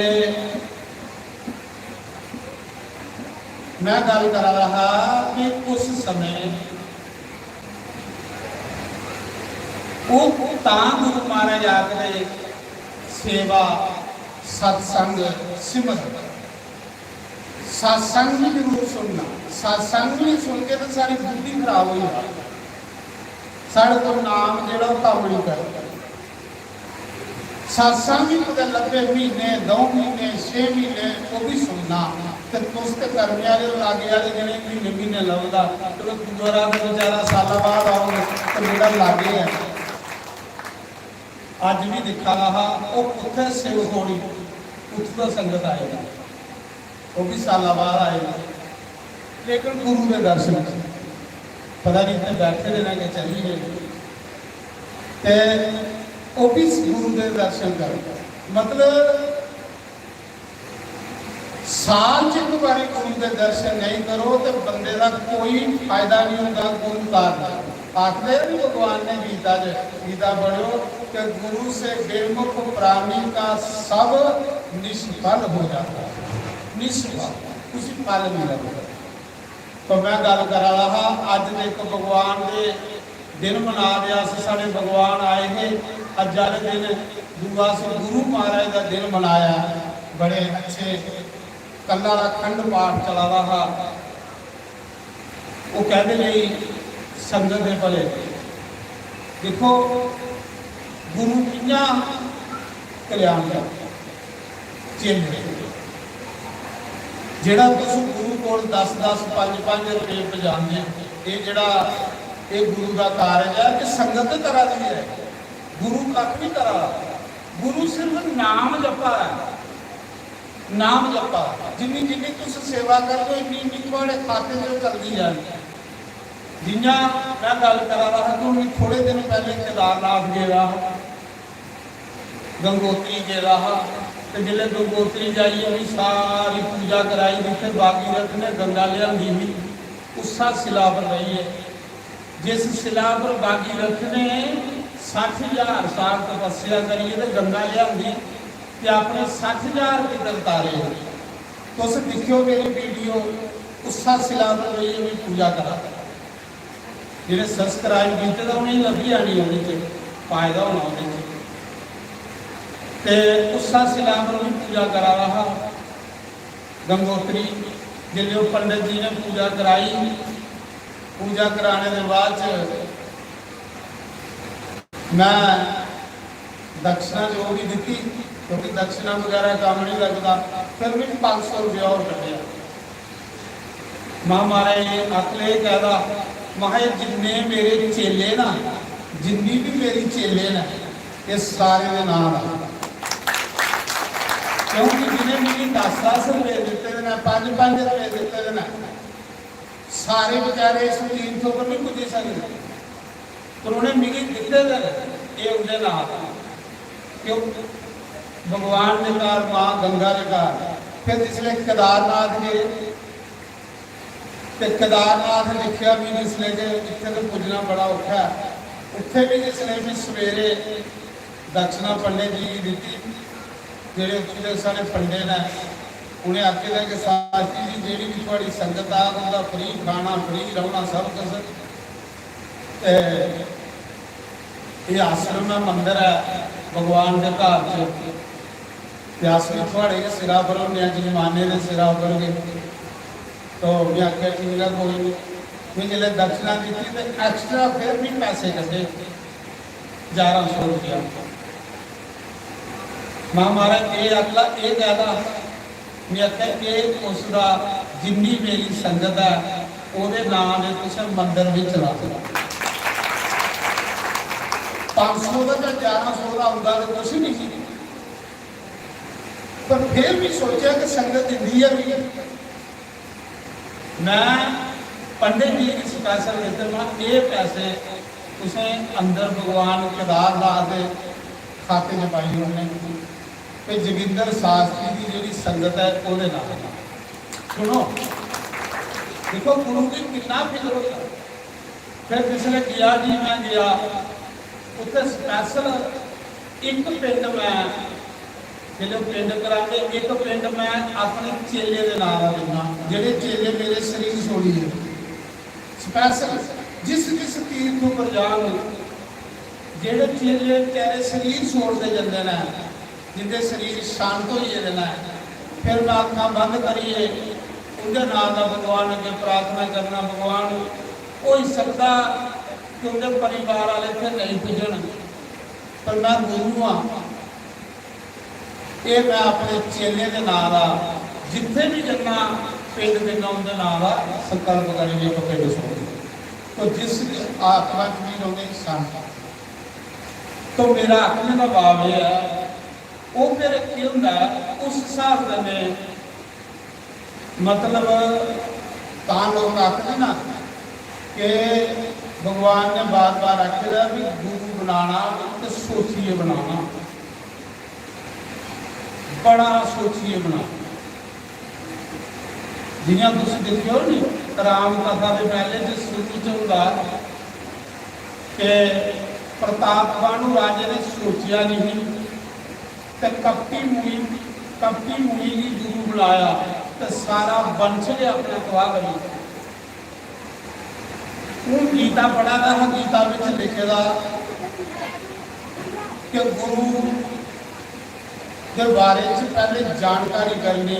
मैं गल करा रहा कि उस समय वो गुरु महाराज आखिर सेवा सत्संग सिमरन, सत्संग भी जरूर सुनना। सत्संग भी सुन के तो सारी बुद्धि खराब हो जाती, साढ़े को नाम जो काम नहीं करता। सत्संग भी कुछ लंबे महीने 2 महीने 6 महीने वो भी सुनना, तो तुस्त कर्मी वाले लागे वाले जने महीने महीने लगता, चलो गुरुद्वारा में बेचारा साल बाद आओगे तो मेरा लागे है। अज भी दिखा रहा वो उत्थे सेव होनी, उत्थे संगत आएगी, वो भी साल बाद आएगी, लेकिन गुरु के दर्शन पता नहीं इतने बैठे रहना कि चली गए, वो भी गुरु के दर्शन कर। मतलब साल च एक बार गुरु के दर्शन नहीं करो तो बंदे का कोई फायदा नहीं होगा। गुरु का आखिर भी भगवान ने गीता पढ़ो कि गुरु से बेमुख प्राणी का सब निष्फल हो जाता है, निष्फल, कुछ फल नहीं लगता। तो मैं गल करा रहा अज देखो भगवान के दिन मना रहा, साढ़े भगवान आए हैं अज वाले दिन दूआ गुरु महाराज का दिन मनाया, बड़े अच्छे कला अखंड पाठ चला रहा। वो कहते नहीं संगत के भले देखो गुरु किया कल्याण कर चिन्ह जेड़ा तुम गुरु को 10-10 5-5 रुपये बजाते, ये जड़ा ये गुरु का कारज है कि संगत करा दी है। गुरु कख नहीं करा, गुरु सिर्फ नाम जपा है, नाम जपा। जिन्नी जिन्नी तुम सेवा कर दो इन्नी इन्नी थोड़े खाते से चलती जाए। जिन्ना मैं गल करा रहा तो थोड़े दिन पहले केदारनाथ गया, गंगोत्री गया, तो जिले गंगोत्री जाइए भी सारी पूजा कराई, जिसे भागीरथ ने गंगा लिया भी उसा शिला पर रही है, जिस शिला पर भागीरथ ने 60,000 साल तपस्या करी तो गंगा लिया ते अपने 60,000 पितर तारे। तो उस देखियो मेरी वीडियो उसा शिला पर रही है पूजा करा, जिन्हें सब्सक्राइब किए तो उन्हें लभी आनी चाहिए, फायदा होना चाहिए। उसा शिला पर भी पूजा करा रहा गंगोत्री। जिले पंडित जी ने पूजा कराई, पूजा कराने के बाद मैं दक्षिणा जो भी दी क्योंकि दक्षिणा वगैरह काम नहीं लगता, फिर भी 500 रुपया और कटिया। मां महाराज अकले कहता महाराज जिन्ने मेरे चेले ना, जिन्नी भी मेरी चेले ने, ये सारे के नाम आ, क्योंकि जिन्हें मेरी 10-10 रुपये दिते हैं, 5-5 रुपये दिते हैं, सारे बेचारे इस तीन सौ पर नहीं पुज सकते, पर उन्हें मिगी दिते ये उनके नाम क्यों भगवान के घर, मां गंगा के घर। फिर जिसले केदारनाथ गए तो केदारनाथ लिखा भी जिसले इतने तो पुजना बड़ा औखा है, उत्थे भी जिसने भी सवेरे दक्षिणा पंडित जी की दी, जेडे उत्थे सारे पंडित ने उन्हें आखे कि साथी जी जी भी थोड़ी संगत आ उनका फ्री खाना फ्री रहना सब कुछ। ये आश्रम है, मंदिर है भगवान के घर च, आश्रम थोड़े सिरा पर होने जमाने के सिरा पर गए। तो मैं आख्या ठीक है कोई नहीं, मैं जिले दक्षिणा दी तो एक्सट्रा फिर भी पैसे कटे 1100 रुपया। मां महाराज ये अगला ये कहता मैं आख्या कि उसका जिन्नी मेरी संगत है वो नाम है तुम मंदिर भी चला दो। 500 का 1100 का होगा तो कुछ नहीं सी, पर फिर भी सोचा कि संगत दी है भी। मैं पंडित जी की स्पेशल देते मैं ये पैसे तुसें अंदर भगवान केदारनाथ के खाते च पाई होने कि जोगिंदर शास्त्री की जी संगत है वो नाम सुनो, देखो गुरु की कितना फिक्र होता। फिर जिसने गया जी मैं गया उत्थे स्पैशल एक पिंड मैं जो पिंड कराते एक पिंड मैं अपने चेले के नाम देना, जेडे चेले मेरे शरीर छोड़िए स्पैशल जिस जिस तीर्थ पर जान जेडे चेले तेरे शरीर छोड़ते जाते हैं, जिनके शरीर शांत हो जाना है, फिर मैं अखा बंद करिए उनके नाम का भगवान अगे प्रार्थना करना। भगवान हो ही सकता कि उनके परिवार वाले फिर नहीं पुजन, पर मैं गुरु हाँ, ये मैं अपने चेले के नाम का जिथे भी जाना पिंड के नाम के नाम का संकल्प करेंगे तो पिंड छोड़, तो जिस आत्मा की होगी शांत। तो मेरा आखने का भाव यह है वो फिर की होंगे उस हिसाब से मतलब लोग आखते ना कि भगवान ने बार बार आखेगा भी गुरु बनाना तो सोचिए बनाना, बड़ा सोचिए बना। जियां तुम देखियो नहीं राम कथा के पहले जो शुरू च होगा कि प्रतापवान राजे ने सोचिया नहीं तो कपटी मुनी की गुरु बुलाया तो सारा वंश ने अपने तबाह करी। वो गीता पढ़ा था, गीता में लिखे था कि गुरु के बारे में पहले जानकारी करनी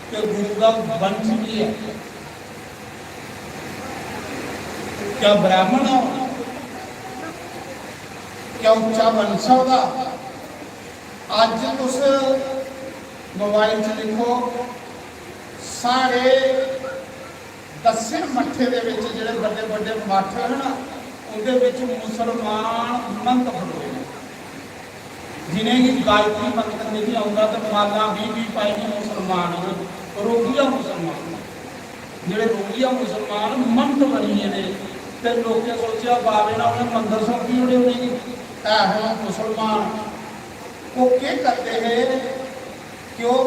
कि गुरु का वंश भी है, क्या ब्राह्मण हो, क्या उच्चा वंश होगा। अज तुस मोबाइल च लिखो सारे 10 मठे के जोड़े बड़े बड़े मठ है ना उनके मुसलमान मंत्र पढ़ोए, जिन्हें कि गायत्री मंत्र नहीं आता तो माला भी पाई मुसलमान रोगिया मुसलमान जोड़े रोगिया मुसलमान मंत्र बनी ने तो लोग सोचा बाबे ना उन्हें मंदिर सौंपी होनी होगी है मुसलमान। वो क्या करते हैं कि वो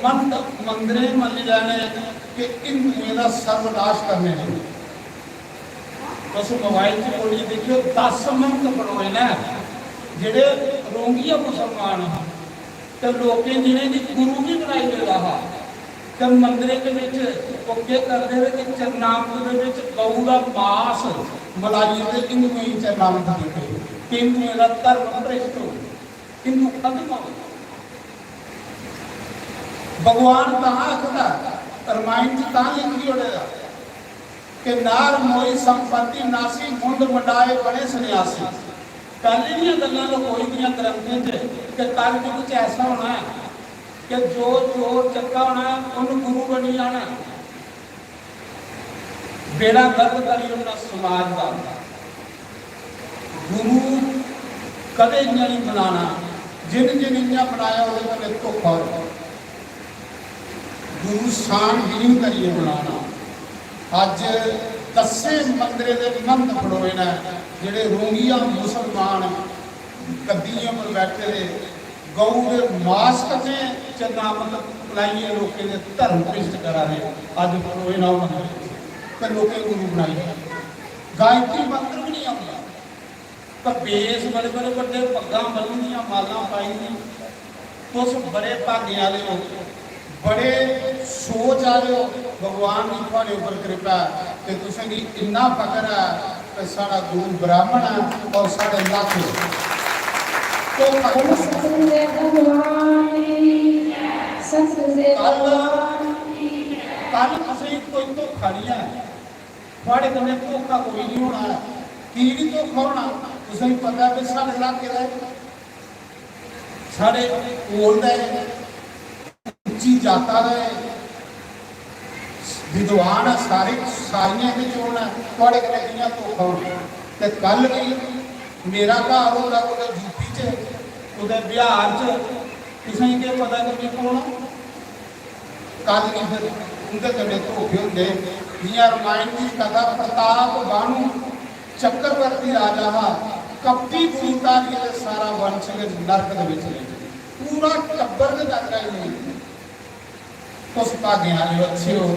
मंदिर मन जाने कि हिंदुओं का सर्वनाश करने हैं। उस मोबाइल से बोली देखियो 10 मंत्र पढ़ोए ना जेडे रोंगिया मुसलमान तो लोग जिन्हें की गुरु भी बनाई दे रहा तो मंदिर के क्या करते हैं कि चरनामृत गऊ का मांस मलाई तो हिंदुओं ही चरनामृत देते कि हिंदुओं का धर्म भ्रष्ट हो, हिंदू खत्म हो। भगवान कहाँ आखता रामायण लिखी होगा कि नार मोई संपत्ति नासी मुंड मंडाए बने सन्यासी। पहले दी गल्लां लकोई दियां ग्रंथें च कि कलयुग च ऐसा होना है कि जो चोर चक्का होना उन्हें गुरु बनी जाना, बेड़ा गर्द करी उन्हें समाज का। गुरु कदे इन्ना नहीं बनाना, जिन जिन इन्ना बनाया वो कदे धोखा हो। गुरु शानहीन करिए बनाना। अज 10 मंदिर के महंत फड़ोए ने जेडे रोंगिया मुसलमान गद्दियों पर बैठे रहे, गऊ के मास कटे चंगा मतलब पलाइए लोगों के धर्म भ्रिष्ट करा रहे। अज फड़ोए ना तो लोग गुरु बनाई गायत्री मंत्र भी नहीं आता, पर बेस बड़े बड़े बड़े पग्गा बनी माला पाई दी। तुस बड़े भागे वाले हो, बड़े सोच वाले हो, भगवान की थोड़े ऊपर कृपा कि तुसें गी इन्ना फकर है कि साड़ा गुरु ब्राह्मण है और साढ़े लाख तो कल असें कोई धोखा नहीं है, थोड़े कन्नै धोखा कोई नहीं होना है। की नहीं धोखा होना, तुसें पता भी साढ़े इलाके का साढ़े कोल का उच्ची जाता है, विद्वान है, सारे सारियां के चोण है, थोड़े कन्नै कियां धोखा होना। ते कल भी मेरा घर होगा उधर यूपी च, उधर बिहार च, तुसें क्या पता कि कौन कल नहीं फिर उनके कन्नै धोखे होंगे। जियां रामायण की कथा प्रताप बाणु चक्रवर्ती राजा हा, कपटी गुरुतारी के सारा वंश के नरक दे विच पूरा टब्बर के जाता ही नहीं। तुस भागे वाले अच्छे हो,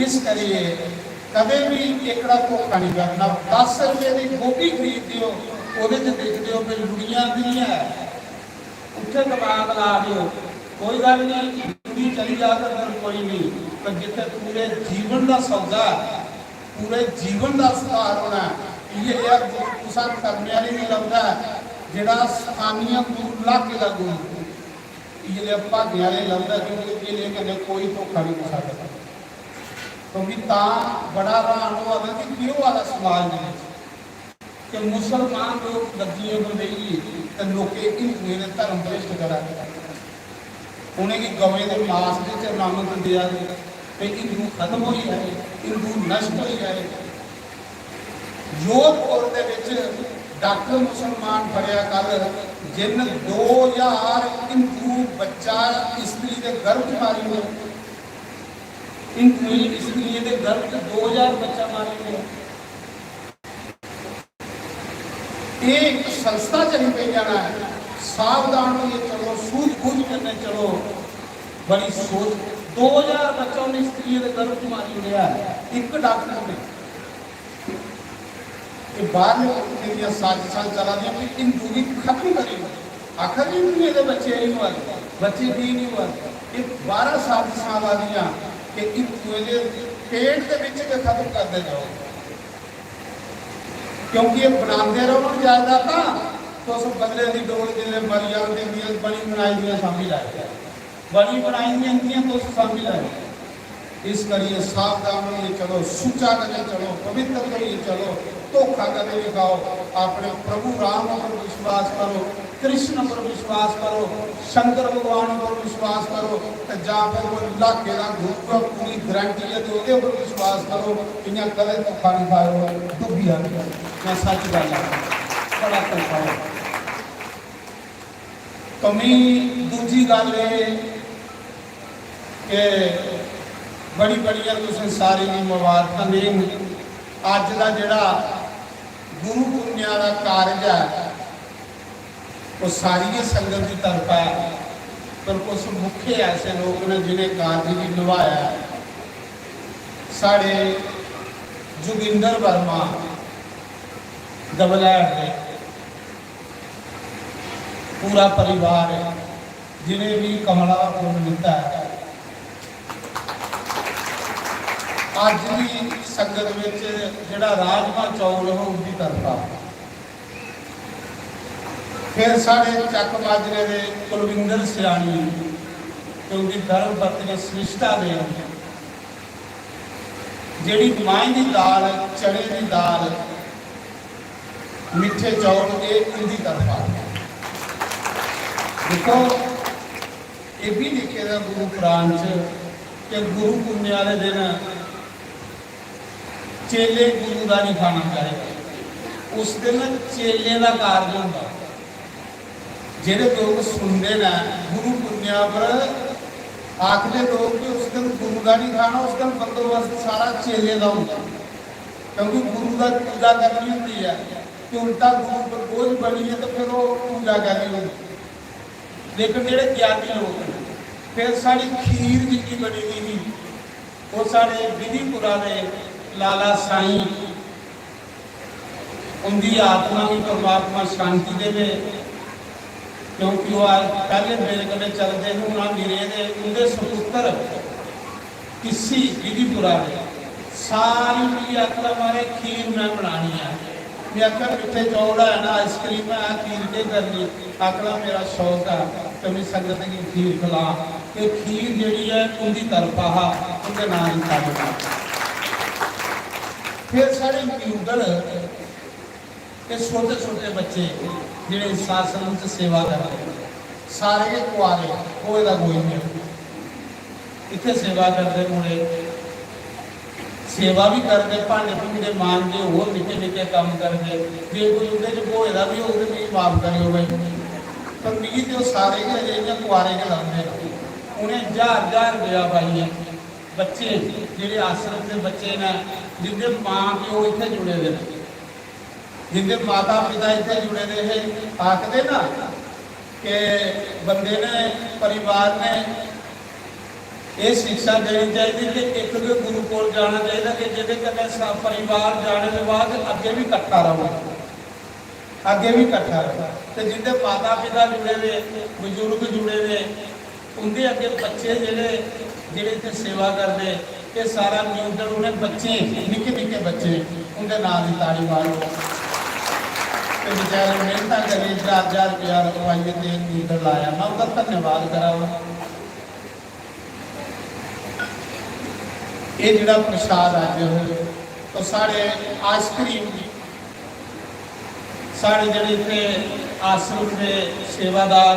इस करिए कदे भी एकड़ा धोखा नहीं करना। 10 रुपये की गोभी खरीदते हो, वो देखते हो भी लुड़ियां दी है, उत्थे दिमाग ला दियो, कोई गल नहीं, लुड़ी चली जा कर कोई नहीं। पर जिथे पूरे जीवन का सौदा, पूरे जीवन का सुधार होना, ये तुसा करने वाली नहीं लगता जोड़ा स्थानीय गुरु इलाके का गुरु ये भागे वाले लगता, क्योंकि ये कदे कोई धोखा नहीं कर सकता। क्योंकि बड़ा हैरान हुआ कि क्यों वाला समाज में कि मुसलमान लोग गद्दियों पर रहिए तो लोग हिंदुओं ने धर्म भ्रिष्ट करा, उन्हें गवें के मास के नामक दिया कि हिंदू खत्म हो जाए, हिंदू नष्ट हो जाए। जोधपुर के डॉक्टर मुसलमान फड़िया कल, जिन 2000 हिंदू बच्चा स्त्री के गर्भ मारी हुए, हिंदू स्त्री के गर्भ 2000 बच्चा मारे हुए। एक संस्था चली पे जाना है, सावधान होइए चलो, सूझबूझ करने चलो, बड़ी सोच। 2000 बच्चों ने स्त्री के गर्भ मारी हुआ है, एक डॉक्टर ने बाहर साजिशां चला दी कि हिंदू की खत्म करी। आखिर हिंदू के बच्चे नहीं हुआ, बच्चे भी नहीं हुआ, एक 12 साजिशां ला दियां कि हिंदू के पेट के विच खत्म करते जाओ, क्योंकि ये बनाते रहो ज्यादा था तो उस बदले की डोल जिले मरी जाती बनी बनाई दियां सामी लाए, बनी बनाई दियां तो सामी लाए। इस करिए सावधान होइए चलो, सुचा करके चलो, पवित्र होइए चलो, धोखा करके भी खाओ। अपने प्रभु राम पर विश्वास करो, कृष्ण पर विश्वास करो, शंकर भगवान पर विश्वास करो, जां फिर कोई इलाके का गुरु पूरी गारंटी है तो उसके पर विश्वास करो। इन्हें कदे धोखा नहीं खाओ, डुबिया मैं सच गल है, बड़ा धोखा है। कमी दूजी गल कि बड़ी बड़िया तुसें सारी मुबारक दें। अज का जोड़ा गुरु पुन्या का कारज है वो सारी संगत की तरफ है, पर कुछ मुख्य ऐसे लोग ने जिन्हें कारज भी निभाया। साढ़े जोगिंदर वर्मा डबलैंड ने पूरा परिवार है जिन्हें भी कमला फुल दिता है। अज भी संगत में जोड़ा राजमा चौल है उसकी तरफा। फिर साढ़े चक माजरे के कुलविंदर सियाणी क्योंकि धर्म पत्नी सृष्टा दे जी माई की दाल, चने की दाल मिठे चौल ये इनकी तरफा। देखो ये भी लिखे दा गुरु पुराण च कि गुरु पुण्य वाले दिन चेले गुरु का नहीं खाना चाहिए। उस दिन चेले का कारज होता, जेडे लोग सुनते ना गुरु पुण्य पर आखिर लोग कि उस दिन गुरु का नहीं खाना, उस दिन बंदोबस्त सारा चेले का होता, क्योंकि गुरु का पूजा करनी होती है कि उल्टा गुरु पर बोझ बनी है तो फिर वो पूजा करनी होती। लेकिन जेडे ज्ञानी लोग हैं फिर साड़ी खीर जितनी बनी हुई थी वो साढ़े विधिपुरा ने लाला साई उनकी आत्मा भी परमात्मा शांति देवे, क्योंकि वो आज पहले मेरे कने चलते हैं उन्होंने मेरे ने उनके सपुत्र किसी विधिपुरा ने सारी मेरी आत्मा मारे खीर मैं बनानी है। मैं आखिर मिठे चौल है ना आइसक्रीम है खीर के करनी, आखिर मेरा शौक है तो मैं संगत की खीर खिला कि खीर जी है उनकी तरफा उनके नाम ही। फिर साढ़े म्यूदल के छोटे छोटे बच्चे जिहड़े शासन च सेवा करते सारे के कुआरे कोई का कोई नहीं इतने सेवा करते मुड़े सेवा भी करते भांडे भूंडे मांजते होर निक्के निक्के काम करते जे कोई उन्हें भोए का भी हो माफ करियो भाई। पर मिगी तो सारे के अजे कुआरे के लाते उन्हें 1000 रुपया पाइए बच्चे जिहड़े आश्रम के बच्चे ने जिनके माँ प्यो इतने जुड़े हुए हैं, जिनके माता पिता इतने जुड़े रहे आखते ना कि बंदे ने परिवार ने ये शिक्षा देनी चाहिए कि एक गुरु को जाना चाहिए कि जिहदे कन्नै परिवार जाने के बाद अगे भी इकट्ठा रहो, अगे भी इकट्ठा रहो। तो जिनके माता पिता जुड़े हुए बजुर्ग जुड़े हुए उनके अगे बच्चे जिहड़े जिहड़े इत्थे सेवा करते ये सारा म्यूदल उन्हें बच्चे निक्के निक्के बच्चे उनके नाम की ताड़ी मारो तो बेचारे मेहनत करिए 1000 रुपया रखवाइए तो म्यूदल लाया मैं उनका धन्यवाद करा। ये जोड़ा प्रसाद अज तो साढ़े आइसक्रीम साढ़े जोड़े इतने आश्रम के सेवादार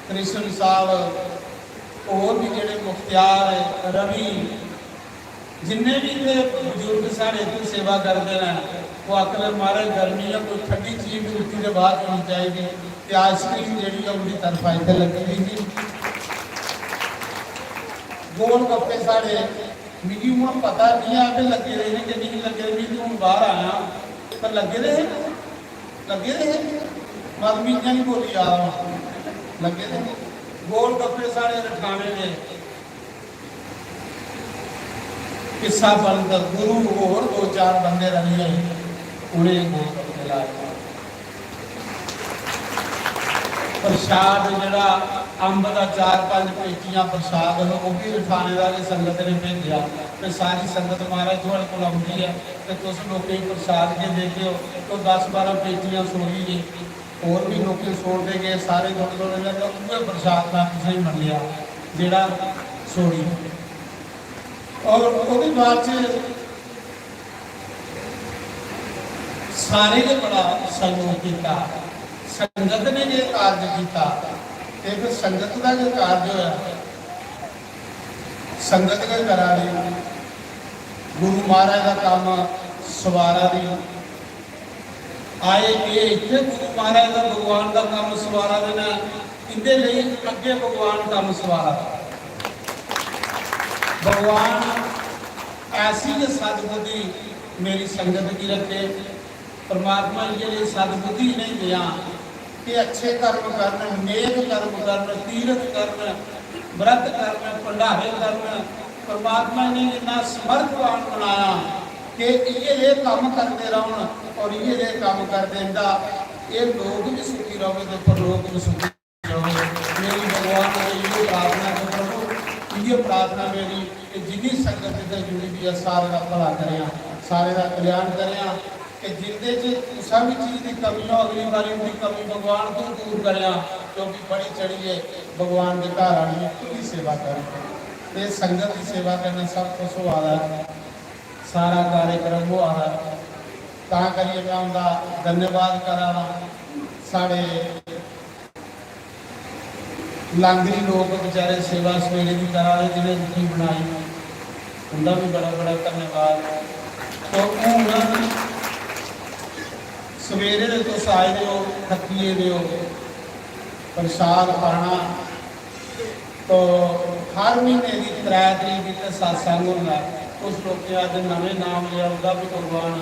कृष्ण साहब और भी जोड़े मुख्तियार रवि जिन्हें भी इतने बुजुर्ग साढ़े इतने सेवा करते हैं वो आकर महाराज गर्मी है कोई ठंडी चीज रोटी के बाद होनी चाहिए तो आइसक्रीम जी उनकी तरफा इतने लगी हुई थी। गोल गप्पे साढ़े मिगी हूँ पता नहीं है कि लगे रहे कि नहीं लगे भी हूँ बाहर आया पर लगे रहे मत मीजा नहीं बोली आ रहा लगे रहे गोल गप्पे साढ़े रखाने ने किस्सा बनकर गुरु और 2-4 बंदे रहे उन्हें गोल गप्पे लाए। प्रसाद जरा अंब का 4-5 पेटियां प्रसाद वो भी रखाने वाले संगत ने भेजा तो सारी संगत महाराज थोड़े को आती है तो तुम लोग प्रसाद के देते हो तो 10-12 पेटियां सोड़ी गई और भी लोग सोड़ते गए सारे थोड़े थोड़े लगे उन्हें प्रसाद का किसी ही मन लिया जोड़ा सोड़ी और उसके बाद सारे ने बड़ा सहयोग किया संगत ने जो कार्य किया तो फिर संगत का जो कार्य होया संगत के करा रही गुरु महाराज का काम सवारा दी आए ये इतने गुरु महाराज का भगवान का काम सवारा देना इनके लिए अगे भगवान काम सवारा भगवान ऐसी जो सदबुद्धि मेरी संगत की रखे परमात्मा ये लिए सदबुद्धि नहीं दिया कि अच्छे कर्म करना नेक कर्म करना तीर्थ करना व्रत करना भंडारे करना परमात्मा ने इतना समर्थवान बनाया कि ये काम करते रहो और ये काम कर देंदा ये लोग भी सुखी रहोगे तो पर लोग भी सुखी रहोगे। मेरी भगवान से ये प्रार्थना है प्रभु ये प्रार्थना मेरी कि जिन्नी संगत से जुड़ी भी है सारे का भला करें सारे का कल्याण करें कि जिंदे किसी भी चीज़ की कमी हो अगली बारी उनकी कमी भगवान को दूर करें क्योंकि बड़ी चढ़ी है भगवान के घर आनी पूरी सेवा करें ये संगत की सेवा करना सब कुछ हो आ रहा है सारा कार्यक्रम हो आ रहा है ਤਾਂ ਕਰੀਏ मैं उनका धन्यवाद करा साढ़े लांगरी लोग बेचारे सेवा सवेरे भी करा रहे जिन्हें रुखी बनाई उनका भी बड़ा बड़ा धन्यवाद। तो हूँ सवेरे तो साए दो थकीए दो प्रसाद पाना तो हर महीने की 3 तरीक की सत्संग होगा। कुछ लोग अज नवे नाम लिया उसका भी कुर्बान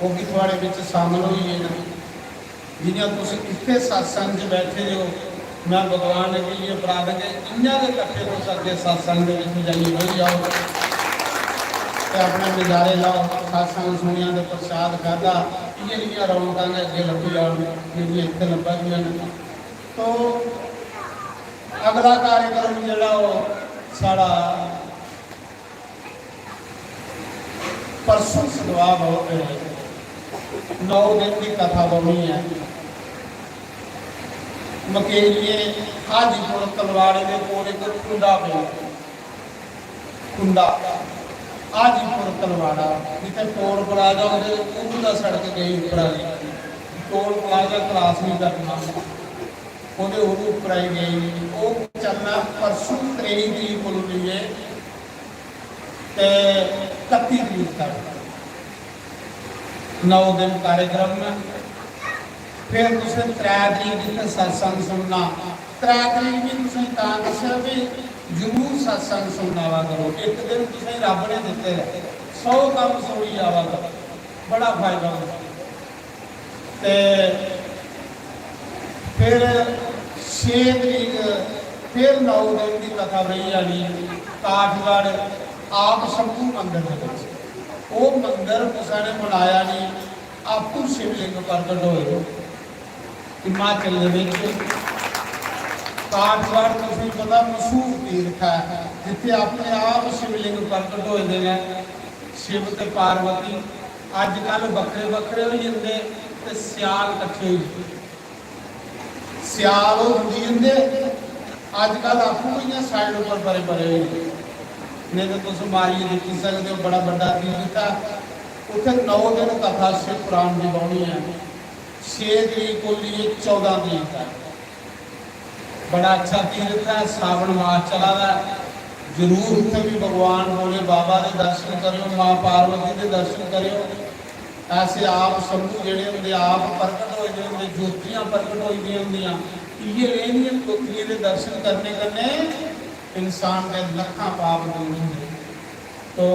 वो भी थोड़े विच शामिल हुई है जिन्हें तुम इतने सत्संग बैठे हो। मैं भगवान अगे ये प्रार्थना है इन्होंने के कट्ठे हो सकते सत्संग जाइए हो जाओ तो अपने नज़ारे लाओ सत्संग सुनिया तो प्रसाद खादा ये रौनक ने अगे लगी आने इतने लभा दी। तो अगला कार्यक्रम जोड़ा साड़ा परसों सदवाब 9 दिन की कथा बनी है मकेरिए हाजीपुर तलवाड़े के कोल एक कुंडा पे कुंडा हाजीपुर तलवाड़ा जिथे टोल प्लाजा उधर सड़क गई उपर आई टोल प्लाजा क्रॉस नहीं करना वो उपर आई गई वो चलना परसों 23 तरीक को लिए 31 तरीक तक 9 दिन कार्यक्रम में। फिर तुम 3 तरीक जिते सत्संग सुनना 3 तरीक भी तुम दसा भी जरूर सत्संग सुनना वा करो। एक दिन तुम रब ने दिते 100 काम सुनी आवा करो बड़ा फायदा होगा। फिर 6 तरीक फिर 9 दिन की कथा रही जानी काठगढ़ आप शंभू मंदिर वो मंदिर किसी ने बनाया नहीं आपू शिवलिंग प्रगट होए हिमाचल काठगढ़ तुम पता मशहूर तीर्थ है जिथे अपने आप शिवलिंग प्रगट होते हैं शिव ते पार्वती अजकल बखरे बखरे हो जाते तो सियाल कट्ठे हो सियाल हो जाते अजकल आपू ही साइड पर परे परे हो नहीं तो तुम मारिए देखी सकते हो बड़ा बड़ा तीर्थ है उत्थे 9 दिन कथा शिव पुराण की बाणी है 6 तरीक को लिए 14 तरीक है बड़ा अच्छा तीर्थ है सावन मास चला है जरूर उत्थे भी भगवान बोले बाबा के दर्शन करो माँ पार्वती के दर्शन करो। ऐसे आप शंभू जेडे होंगे आप प्रगट होए होंगे ज्योतियां प्रगट होई होंदियां ये लेनियां ज्योतियां के दर्शन करने करने इंसान के लखा पाप दूर होंगे। तो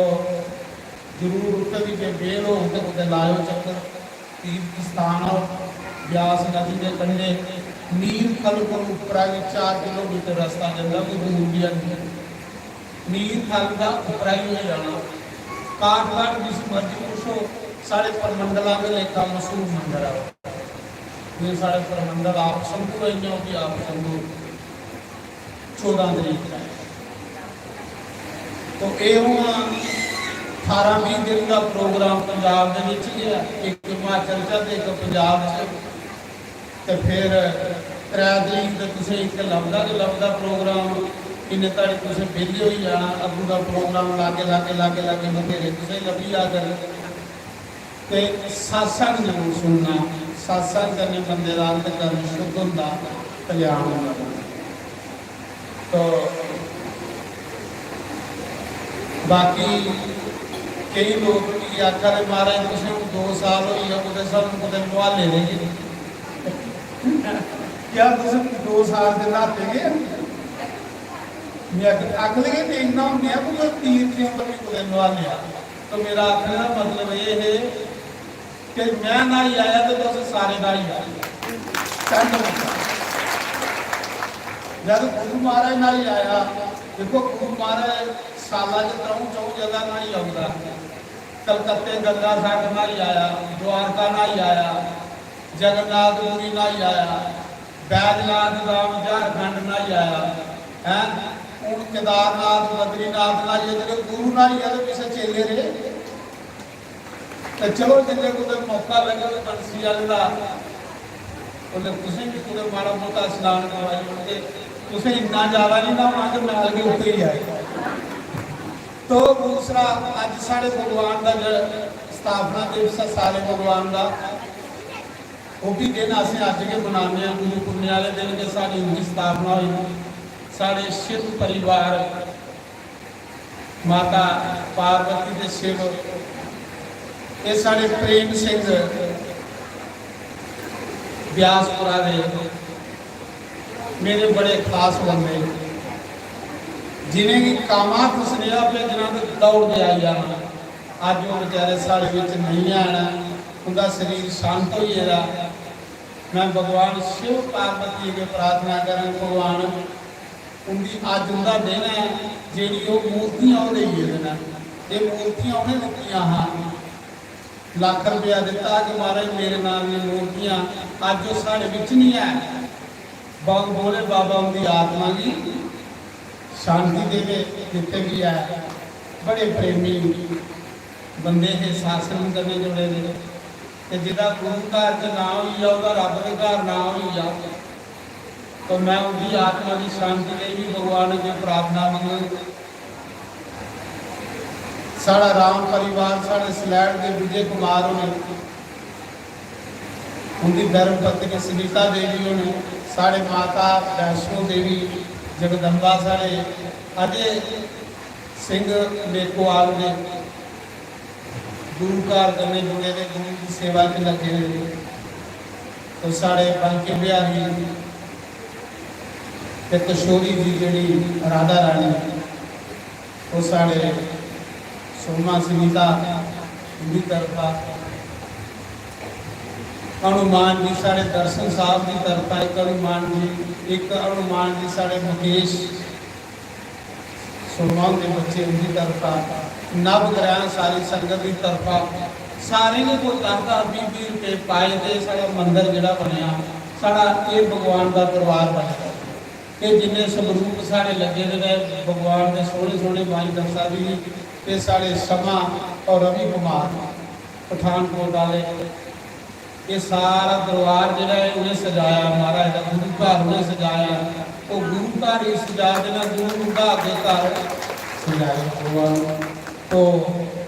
जरूर उत्तर भी जे बेल हो तो उसे लायो चक्कर तीर्थ स्थान हो ब्यास नदी के कंढे नीर खल को उपरा 4 किलोमीटर रास्ता जाता कोई दूर भी नहीं नीर खल का उपरा ही हो जाना। काठगढ़ जिस मर्जी पूछो साढ़े परमंडलों के लेखा मशहूर मंदिर है ये साढ़े परमंडल आप शंभू रही कि आप शंभू 14 तरीक है। तो ये 18-20 दिन का प्रोग्राम पंजाब के विच ही है एक हिमाचल च एक पंजाब च फिर 3 तरीक तो तुम एक लभदा प्रोग्राम इन्ने तक तुम वेले हो ही जाना अगू का प्रोग्राम लागे लागे लागे लागे बथेरे तुम लभी जा कर सत्संग जरूर सुनना सत्संग करने बंदे का अंतकरण शुद्ध होंदा कल्याण होंदा। तो बाकी कई लोग आखा महाराज तुम 2 साल हो गए सब मुहाले ने क्या तुम 2 साल के नहाते गए मैं आख लगे तो इन्ना होंगे कोई तीर्थ भी कुछ नहाने। तो मेरा आखने का मतलब ये है कि मैं ना ही आया तो तुम सारे ना ही आए जब गुरु महाराज ना ही आया देखो गुरु महाराज साल 3-4 जगह ना ही आता कलकत्ते गंगा सागर ना ही आया द्वारका ना ही आया जगन्नाथपुरी ना ही आया बैजनाथ धाम झारखंड ना ही आया है हूँ केदारनाथ बद्रीनाथ ना ही जो गुरु ना ही है तो किसी चेले रहे तो चलो जिन्हें को मौका लगे तो बंसी वाले का तुम भी कुछ माड़ा मोटा स्नान करवाई तुम इन्ना ज्यादा नहीं ना होना कि नाल के उत्ते ही आए। तो दूसरा अज साढ़े भगवान का स्थापना दिवस है सारे भगवान का, वो भी दिन असें अज के मनाने गुरु पुण्य वाले दिन के साड़ी उनकी स्थापना हुई। साढ़े शिव परिवार माता पार्वती के शिव ये साढ़े प्रेम सिंह ब्यासपुरा दे मेरे बड़े खास बंदे जिन्हें कि कामा खुसरिया पे जिन्होंने दौड़ के आई जाना, अज वो बेचारे साढ़े विच नहीं आना, उनका शरीर शांत हो गया। मैं भगवान शिव पार्वती अगे प्रार्थना करा, भगवान उनकी अज उनका दिन है जी मूर्तियां वो देइए देना, ये मूर्तियां उन्हें दित्तियां हाँ, लाख रुपया दिता कि महाराज मेरे नाम की मूर्तियां अज वो साढ़े विच नहीं है। बहुत बोले बाबा उनकी आत्मा की शांति देवे जिते भी है। बड़े प्रेमी बंदे है, शासन करने जुड़े ने, जिदा गुरु घर च ना हुई जा वह रब के घर ना हुई जा, तो मैं उनकी आत्मा की शांति लिए भी भगवान अगे प्रार्थना मंगू। साड़ा राम परिवार साढ़े सलैड के विजय कुमार होने, उनकी धर्म पत्नी सुनीता देवी होने, साढ़े माता वैष्णो देवी जगदम्बा, साढ़े अजय सिंह मेकोवाल ने गुरु घर करने जुड़े ने, गुरु की सेवा में लगे हुए। तो साढ़े बल्कि बिहारी किशोरी जी जी राधा रानी, वो साढ़े सोमा सुनीता उनकी तरफा, हनुमान जी साढ़े दर्शन साहब की तरफा एक हनुमान जी, एक हनुमान जी साढ़े मुकेश सोमा के बच्चे उनकी तरफा, नवग्रह सारी संगत की तरफा, सारे ने कोई 10-20 रुपये पाए थे। सारा मंदिर जोड़ा बनया साड़ा ये भगवान का दरबार बनया, ये जिन्हें स्वरूप साढ़े लगे रहे भगवान के सोहने सोहने भाई दसा जी, ये साढ़े समा और रवि कुमार पठानकोट वाले, ये सारा दरबार जोड़ा है उन्हें सजाया, महाराज का गुरु घर उन्हें सजाया, तो गुरु घर ही सजा देना, गुरु घर के घर सजाया भगवान। तो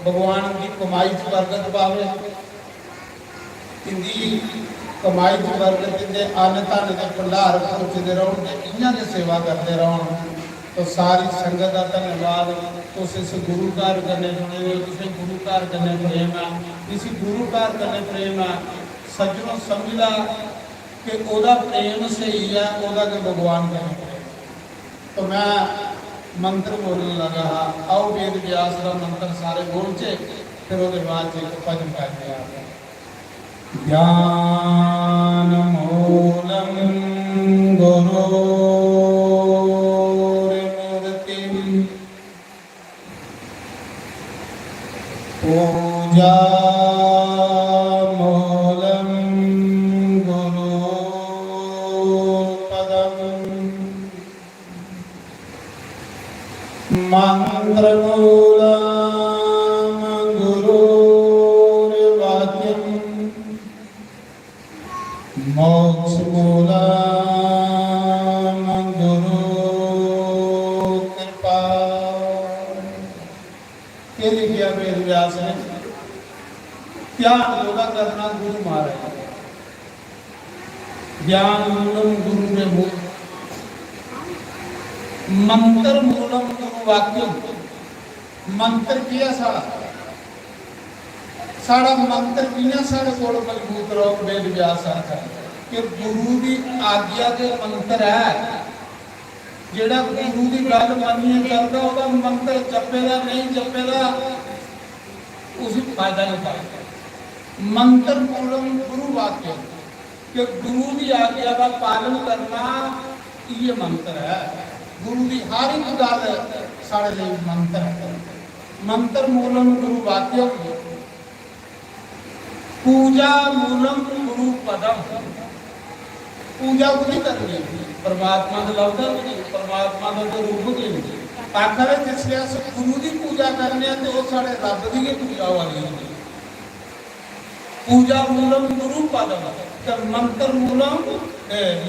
भगवान की कमाई च बरकत पावे, इनकी कमाई च बरकत दे, अन्न धन के भंडार पहुँचते रहो, इन्हों की सेवा करते रहो। तो सारी संगत का धन्यवाद। तो इस गुरु घर करने जुड़े हुए, किसी गुरु घर करने प्रेम है, किसी गुरु घर करने प्रेम है, सज्जनों समझ ला कि ओदा प्रेम सही है, ओदा के भगवान करे। तो मैं मंत्र बोलने लगा, आओ वेद व्यास का मंत्र सारे बोल चे, फिर वो बाद भजन करते हैं। ज्ञान मूलम गुरुर्मूर्ति पूजा मूलम गुरुपदम मंत्र मूलम गुरुर्वाक्यम मोक्ष मूलम गुरु कृपा। ये लिखिया वेद व्यास ने, ज्ञान योगा करना गुरु महाराज, ज्ञान मूलम गुरु में मूल, मंत्र मूलम गुरु वाक्यम। मंत्र किया साड़ा मंत्र किया साढ़े को मजबूत रहो। वेद व्यास आखा कि गुरु की आज्ञा के मंत्र है, जेड़ा गुरु की गल मनिए करता वह मंत्र जपेगा नहीं जपेगा उसी फायदा नहीं पाएगा। मंत्र मूलम गुरु वाक्य कि गुरु की आज्ञा का पालन करना ये मंत्र है। गुरु की हर एक गल साढ़े लिए मंत्र है। मंत्र मूलम गुरु वाक्य पूजा मूलम गुरु पदम। पूजा को नहीं करनी परमात्मा का लफ्ज नहीं, परमात्मा का तो रूप नहीं आखिर जिसलिए गुरु की पूजा करने तो वो साढ़े रब की पूजा वाली होगी। पूजा मूलम गुरु पदम, मंत्र मूलम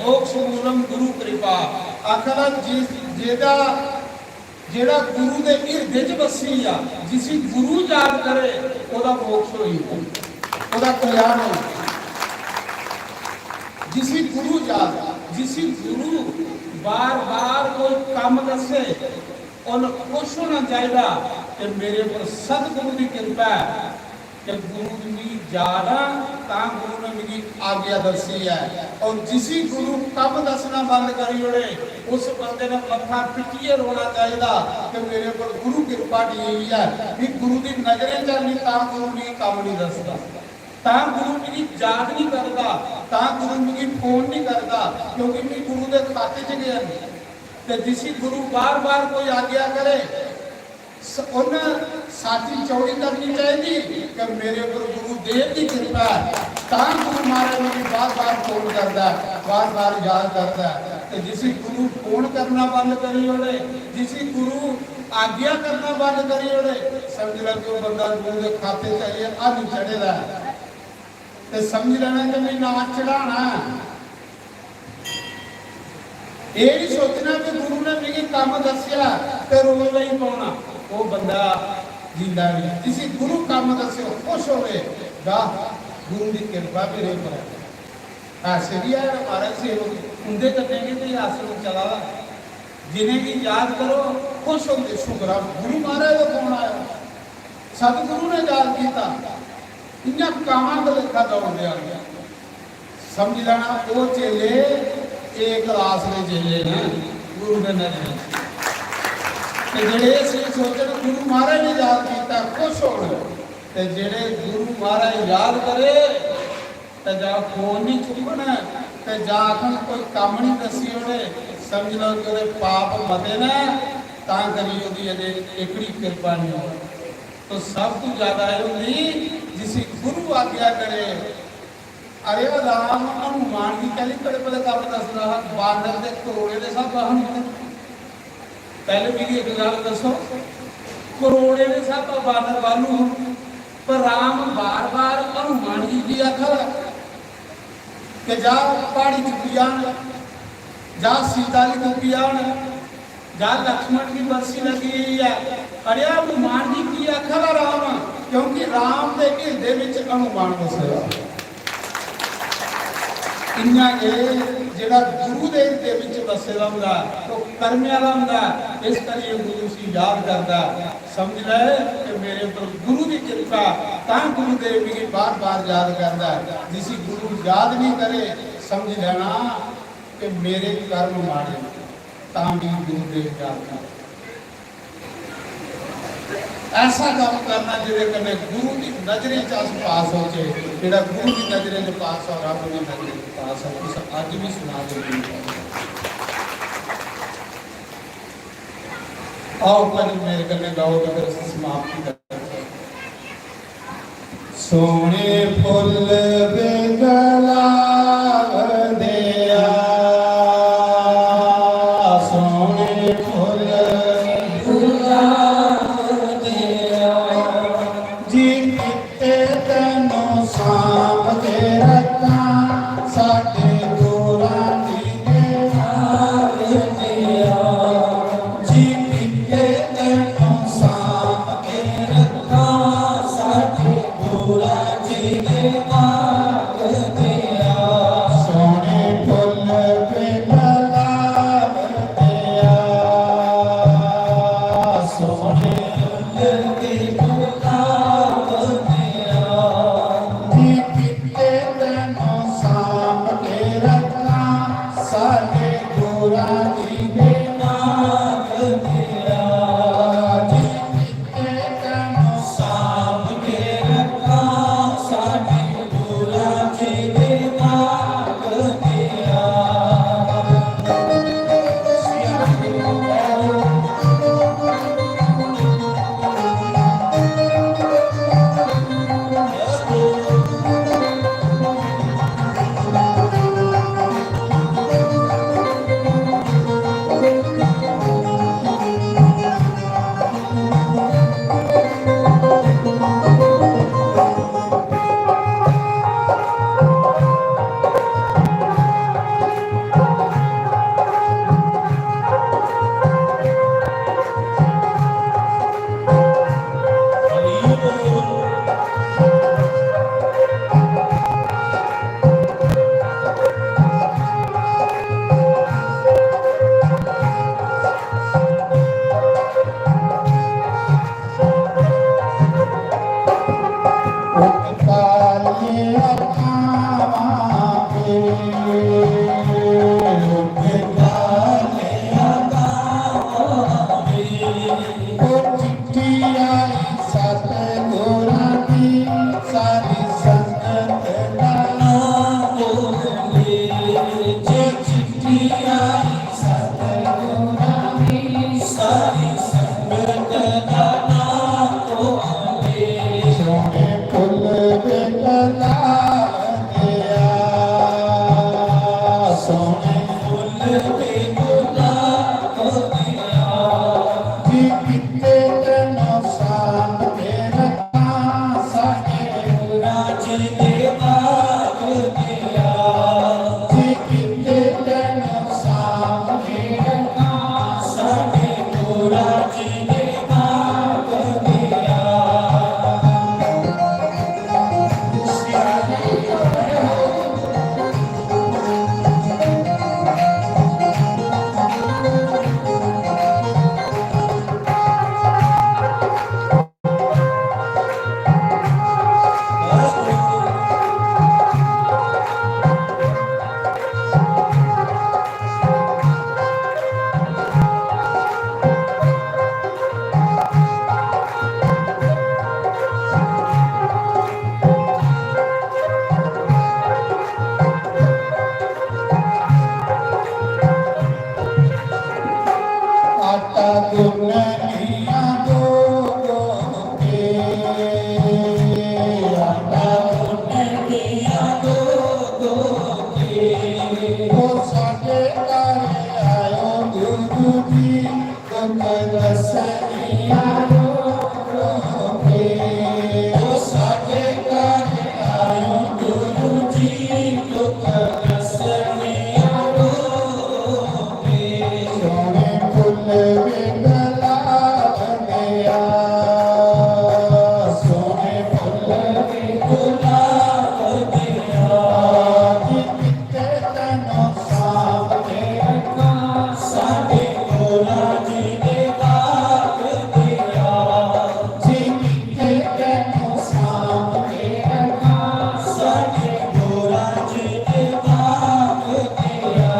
मोक्ष मूलम गुरु कृपा। आखिर जेदा ਜਿਹੜਾ ਗੁਰੂ ਦੇ ਹਿਰਦੇ 'ਚ ਵਸੀ ਆ, ਜਿਸ ਗੁਰੂ ਯਾਦ ਕਰੇ ਉਹਦਾ ਮੋਕਸ਼ ਹੋਈ, ਉਹਦਾ ਕਲਿਆਣ ਹੋਈ। ਜਿਸ ਗੁਰੂ ਯਾਦ, ਜਿਸ ਗੁਰੂ ਬਾਰ-ਬਾਰ ਕੋਈ ਕੰਮ ਦੱਸੇ ਉਹਨੂੰ ਕੁਛ ਹੋਣਾ ਚਾਹੀਦਾ ਕਿ ਮੇਰੇ ਉੱਪਰ ਸਤਿਗੁਰੂ ਦੀ ਕਿਰਪਾ ਹੈ ਕਿ ਗੁਰੂ ਦੀ ਯਾਦ ਆ ਤਾਂ ਗੁਰੂ ਨੇ ਮੇਰੀ ਆਗਿਆ ਦੱਸੀ ਹੈ। ਔਰ ਜਿਸ ਗੁਰੂ ਕੰਮ ਦੱਸਣਾ ਬੰਦ ਕਰੀ ਉਹਨੇ ਉਸ ਬੰਦੇ ਨੇ ਮੱਥਾ ਪਿੱਟੀਏ ਰੋਣਾ ਚਾਹੀਦਾ ਕਿ ਮੇਰੇ ਉੱਪਰ ਗੁਰੂ ਕਿਰਪਾ ਦੀ ਹੈ ਵੀ ਗੁਰੂ ਦੀ ਨਜ਼ਰੇ ਚੱਲਣੀ ਤਾਂ ਗੁਰੂ ਨੇ ਕੰਮ ਨਹੀਂ ਦੱਸਦਾ, ਤਾਂ ਗੁਰੂ ਮੇਰੀ ਯਾਦ ਨਹੀਂ ਕਰਦਾ, ਤਾਂ ਗੁਰੂ ਮੇਰੀ ਫੋਨ ਨਹੀਂ ਕਰਦਾ ਕਿਉਂਕਿ ਮੈਂ ਗੁਰੂ ਦੇ ਖਾਤੇ 'ਚ ਗਿਆ ਨਹੀਂ। ਤੇ ਜਿਸ ਗੁਰੂ ਬਾਰ-ਬਾਰ ਕੋਈ ਆਗਿਆ ਕਰੇ ਉਹਨਾਂ ਸਾਥੀ ਚੌੜੀ ਕਰਨੀ ਚਾਹੀਦੀ ਕਿ ਮੇਰੇ ਉੱਪਰ ਗੁਰੂ ਦੇਵ ਦੀ ਕਿਰਪਾ ਤਾਂ ਗੁਰੂ ਮਹਾਰਾਜ ਮੇਰੀ ਬਾਰ-ਬਾਰ ਫੋਨ ਕਰਦਾ, ਬਾਰ-ਬਾਰ ਯਾਦ ਕਰਦਾ। ਤੇ ਜਿਸ ਗੁਰੂ ਫੋਨ ਕਰਨਾ ਬੰਦ ਕਰੀ ਉਹਨੇ, ਜਿਸ ਗੁਰੂ ਆਗਿਆ ਕਰਨਾ ਬੰਦ ਕਰੀ ਉਹਨੇ, ਸਮਝ ਲੈ ਕਿ ਉਹ ਬੰਦਾ ਗੁਰੂ ਦੇ ਖਾਤੇ 'ਚ ਆ ਨਹੀਂ ਚੜੇਦਾ। ਤੇ ਸਮਝ ਲੈਣਾ ਕਿ ਮੈਂ ਨਾ ਚੜਾਣਾ, ਇਹ ਨਹੀਂ ਸੋਚਣਾ ਕਿ ਗੁਰੂ ਨੇ ਮੇਰੇ ਕੰਮ ਦੱਸਿਆ ਤੇ ਰੋਣਾ ਹੀ ਪਾਉਣਾ, ਉਹ ਬੰਦਾ ਜਿੰਦਾ ਨਹੀਂ। ਜਿਸ ਗੁਰੂ ਕੰਮ ਦੱਸਿਓ ਖੁਸ਼ ਹੋਵੇ ਗਾ ਗੁਰੂ ਦੀ ਕਿਰਪਾ ਮੇਰੇ ਉੱਪਰ। ऐसे भी है हमारे सेवक उनके करेंगे तो आश्रम चला, जिन्हें भी याद करो खुश होंगे। शुक्र गुरु महाराज का कौन आया, सतगुरु ने याद किया, इन्हें कामां का लेखा दौड़ दिया गया। समझ लेना वो चेले एक क्लास में चेले ने गुरु के नजर जेड़े सोचन गुरु महाराज ने याद किया खुश हो गए, जेड़े गुरु महाराज याद करे तो जा फोन नहीं चुकना तो जा आखन कोई काम नहीं दसी उन्हें, समझ लो कि उन्हें पाप मते ना ता करी ओदी अजे एकड़ी कृपा नहीं हो। तो सब तो ज्यादा है होंगी जिस गुरु आज्ञा करे। अरे राम हनुमान जी कहली बड़े बड़े काम दस रहा बानर दे करोड़े दे सब वाहन, पहले मेरी एक गल दसो करोड़े दे सब बानर वालू, पर राम बार बार हनुमान जी की आखा कि जा पहाड़ी चुकी जान, जा सीता की चुकी जान, जा लक्ष्मण की बरसी लगी हुई है। अरे हनुमान जी की आखा राम, क्योंकि राम के हिरदे में हनुमान बसेगा। इन्ना के जेड़ा गुरु दे हिरदे में बसेगा हुंदा तो कर्म वाला हुंदा, इस करिए गुरु सी याद करदा। समझ ले कि मेरे ऊपर गुरु की कृपा ता गुरु देव जी बार बार याद करदा। जिस गुरु याद नहीं करे समझ लेना कि मेरे कर्म माड़े ता भी गुरु देव याद करे। ऐसा काम करना जिहदे कन्नै गुरु की नजरें च अस पास हो जाए, जेड़ा गुरु की नजरें च पास हो रब की नजरें च पास हो। तुस अज भी सुना दे आओ पर मेरे कन्नै गाओ तो फिर समाप्ति करते। सोने फुल बेगला दिया, सोने फुल जी किते तेनों सांभ के रखा, साडे गोरा दी दे हार दिया। जी किते तेनों सांभ के रखा, साडे गोरा जी दे हार दिया। सोने फुल पे गुलाब दिया, सोने फुल पे गुलाब दिया। जी किते तेनों सांभ के रखा, साडे गोरा जी दे नाग दिया। जी किते तेनों सांभ के रखा, साडे गोरा जी दे नाग दिया। ਉਹ ਸਾਡੇ ਘਰ ਆਇਓ ਗੁਰੂ ਜੀ ਤੁਮ ਰਸਨੀਆਂ ਰੋਕੇ ਉਹ ਸਾਡੇ ਘਰ ਆਇਓ ਗੁਰੂ ਜੀ ਤੁਮ ਰਸਨੀਆਂ ਰੋਕੇ ਸੋਹਣੇ ਫੁੱਲ ਵਿਗਲਾ ਬੰਦਿਆ ਸੋਹਣੇ ਫੁੱਲ ਵਿਗਲਾ ਬੰਦਿਆ ਕਿਤੇ ਤੈਨੂੰ ਸਾਂਭ ਕੇ ਰੱਖਾਂ ਸਾਡੇ ਕੋਲਾਂ ਜੀ ਦੇ ਬਾਗ ਦਿਆ ਜੀ ਕਿਤੇ ਤੈਨੂੰ ਸਾਂਭ ਕੇ ਰੱਖਾਂ ਸਾਡੇ ਕੋਲਾਂ ਜੀ ਦੇ ਬਾਗ ਦਿਆ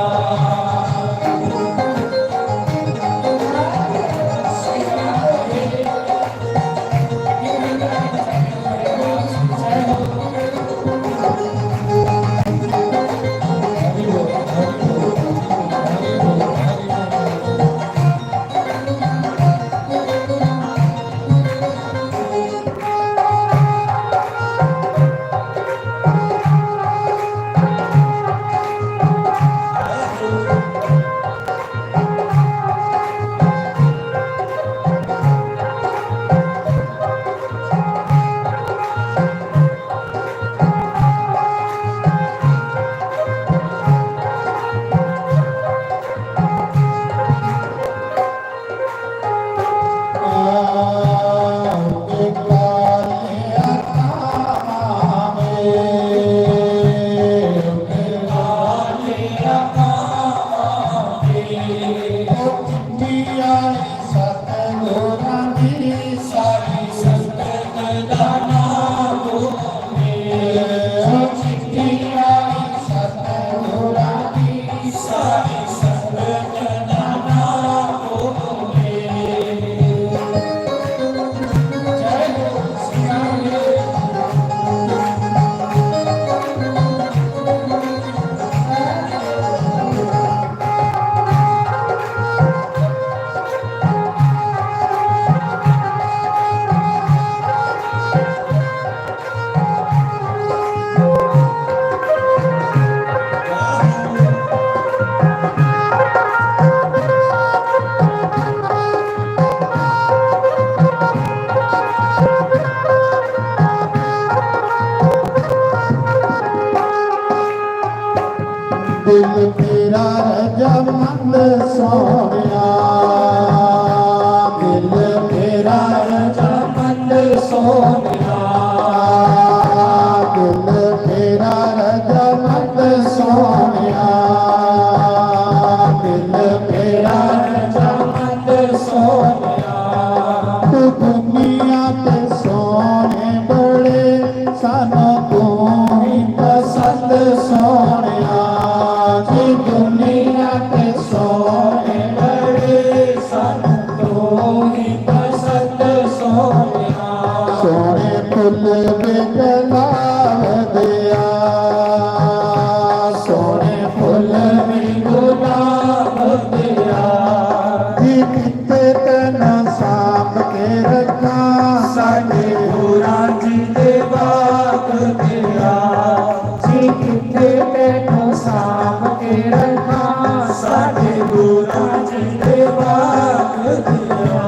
ਦਿਲ ਤੇਰਾ ਰਜਮੰਦ ਸੋਹਣਿਆ ਦਿਲ ਤੇਰਾ ਰਜਮੰਦ ਸੋਹਣਿਆ ਦਿਲ ਤੇਰਾ ਰਜਮੰਦ ਸੋਹਣਿਆ ਦਿਲ ਤੇਰਾ ਰਜਮੰਦ ਸੋਹਣਿਆ ਤੂੰ ਦੁਨੀਆ ਤੇ ਸੋਹਣੇ ਬੜੇ ਸਾਨੂੰ ਤੂੰ ਹੀ ਪਸੰਦ ਸੋਹਣਿਆ ਜੀ ਦੁਨੀਆ ਤੇ ਸੋਹਣੇ ਬੜੇ ਸਾਨੂੰ ਤੂੰ ਹੀ ਪਸੰਦ ਸੋਹਣਿਆ ਸੋਹਣੇ ਫੁੱਲ ਵਿਗਲਾ ਦਿਆ ਸੋਹਣੇ ਫੁੱਲ ਵਿਗਲਾ ਦਿਆ ਜੀ ਕਿਤੇ ਤੈਨੂੰ ਸਾਂਭ ਕੇ ਰੱਖਾਂ ਸਾਡੇ ਗੁਰਾਂ ਜੀ ਦੇ ਬਾਗ ਦਿਆ ਜੀ ਕਿਤੇ ਤੈਨੂੰ ਸਾਂਭ ਕੇ ਰੱਖਾਂ ਸਾਡੇ ਗੁਰਾਂ ਜੀ ਦੇ ਬਾਗ ਦਿਆ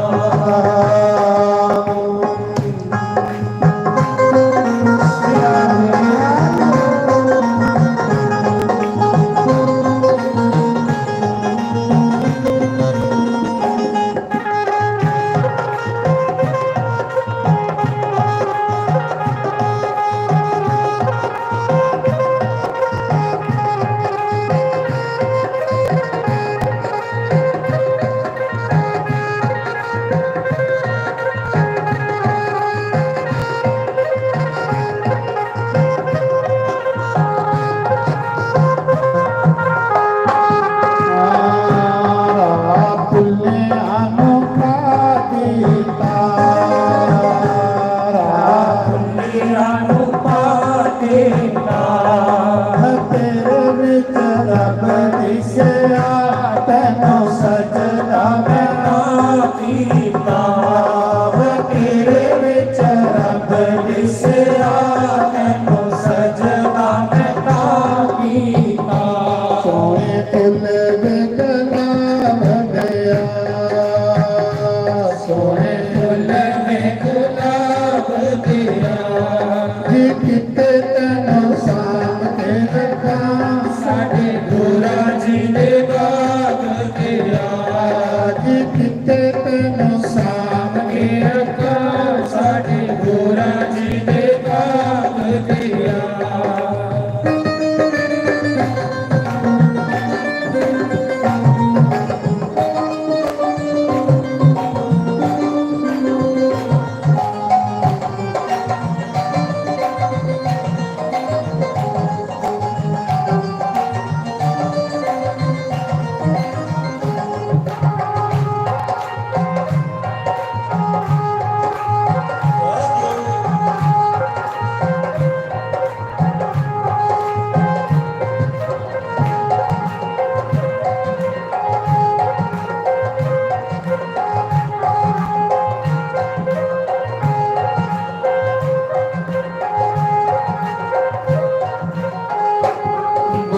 ਤੇਰੇ ਵਿੱਚ ਰੱਬ ਦਿਸਿਆ ਤੈਨੂੰ ਸਜਦਾ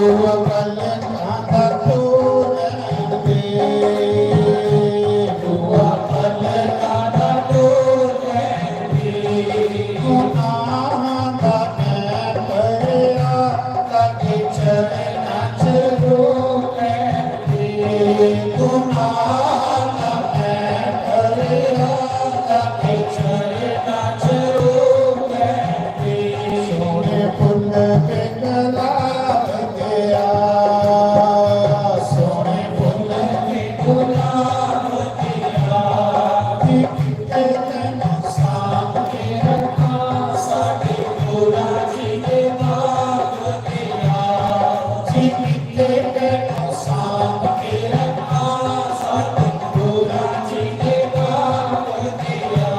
ਅਵਲ ਕਾਂਦਾ ਤੋ ਲੈਂਦੇ ਤੂੰ ਅਵਲ ਕਾਂਦਾ ਤੋ ਲੈਂਦੇ ਗੁਨਾਹਾਂ ਦਾ ਮੈਂ ਭਰਿਆ ਲਾਗੇ ਚਰਨਾਂ ਚ ਰੋ ਲੈਂਦੇ ਗੁਨਾਹਾਂ ਦਾ ਮੈਂ ਭਰਿਆ ਲਾਗੇ ਚਰਨਾਂ ਚ ਰੋ ਲੈਂਦੇ ਸੋਹਣੇ ਫੁੱਲ ਤੇ ਗੁਲਾਬ ਗਿਆ ਸੋਹਣੇ ਫੁੱਲ ਤੇ ਗੁਲਾਬ ਗਿਆ ਕਿਤੇ ਤੈਨੂੰ ਸਾਂਭ ਕੇ ਰੱਖਾਂ ਸਾਡੇ ਗੁਰਾਂ ਜੀ ਦੇ ਬਾਗ ਗਿਆ ਕਿਤੇ ਤੈਨੂੰ ਸਾਂਭ ਕੇ ਰੱਖਾਂ ਸਾਡੇ ਗੁਰਾਂ ਜੀ ਦੇ ਬਾਗ ਗਿਆ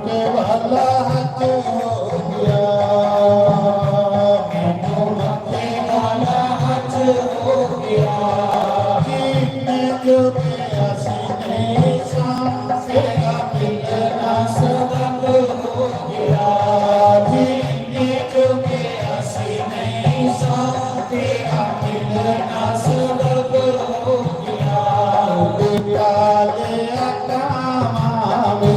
के वाला हज हो गया मैनू मक्के वाला हज हो गया कितने जो असी नहीं तेरा मिलना सबब हो गया कितने जो असी नहीं तेरा मिलना सबब हो गया बेटाले अकामावे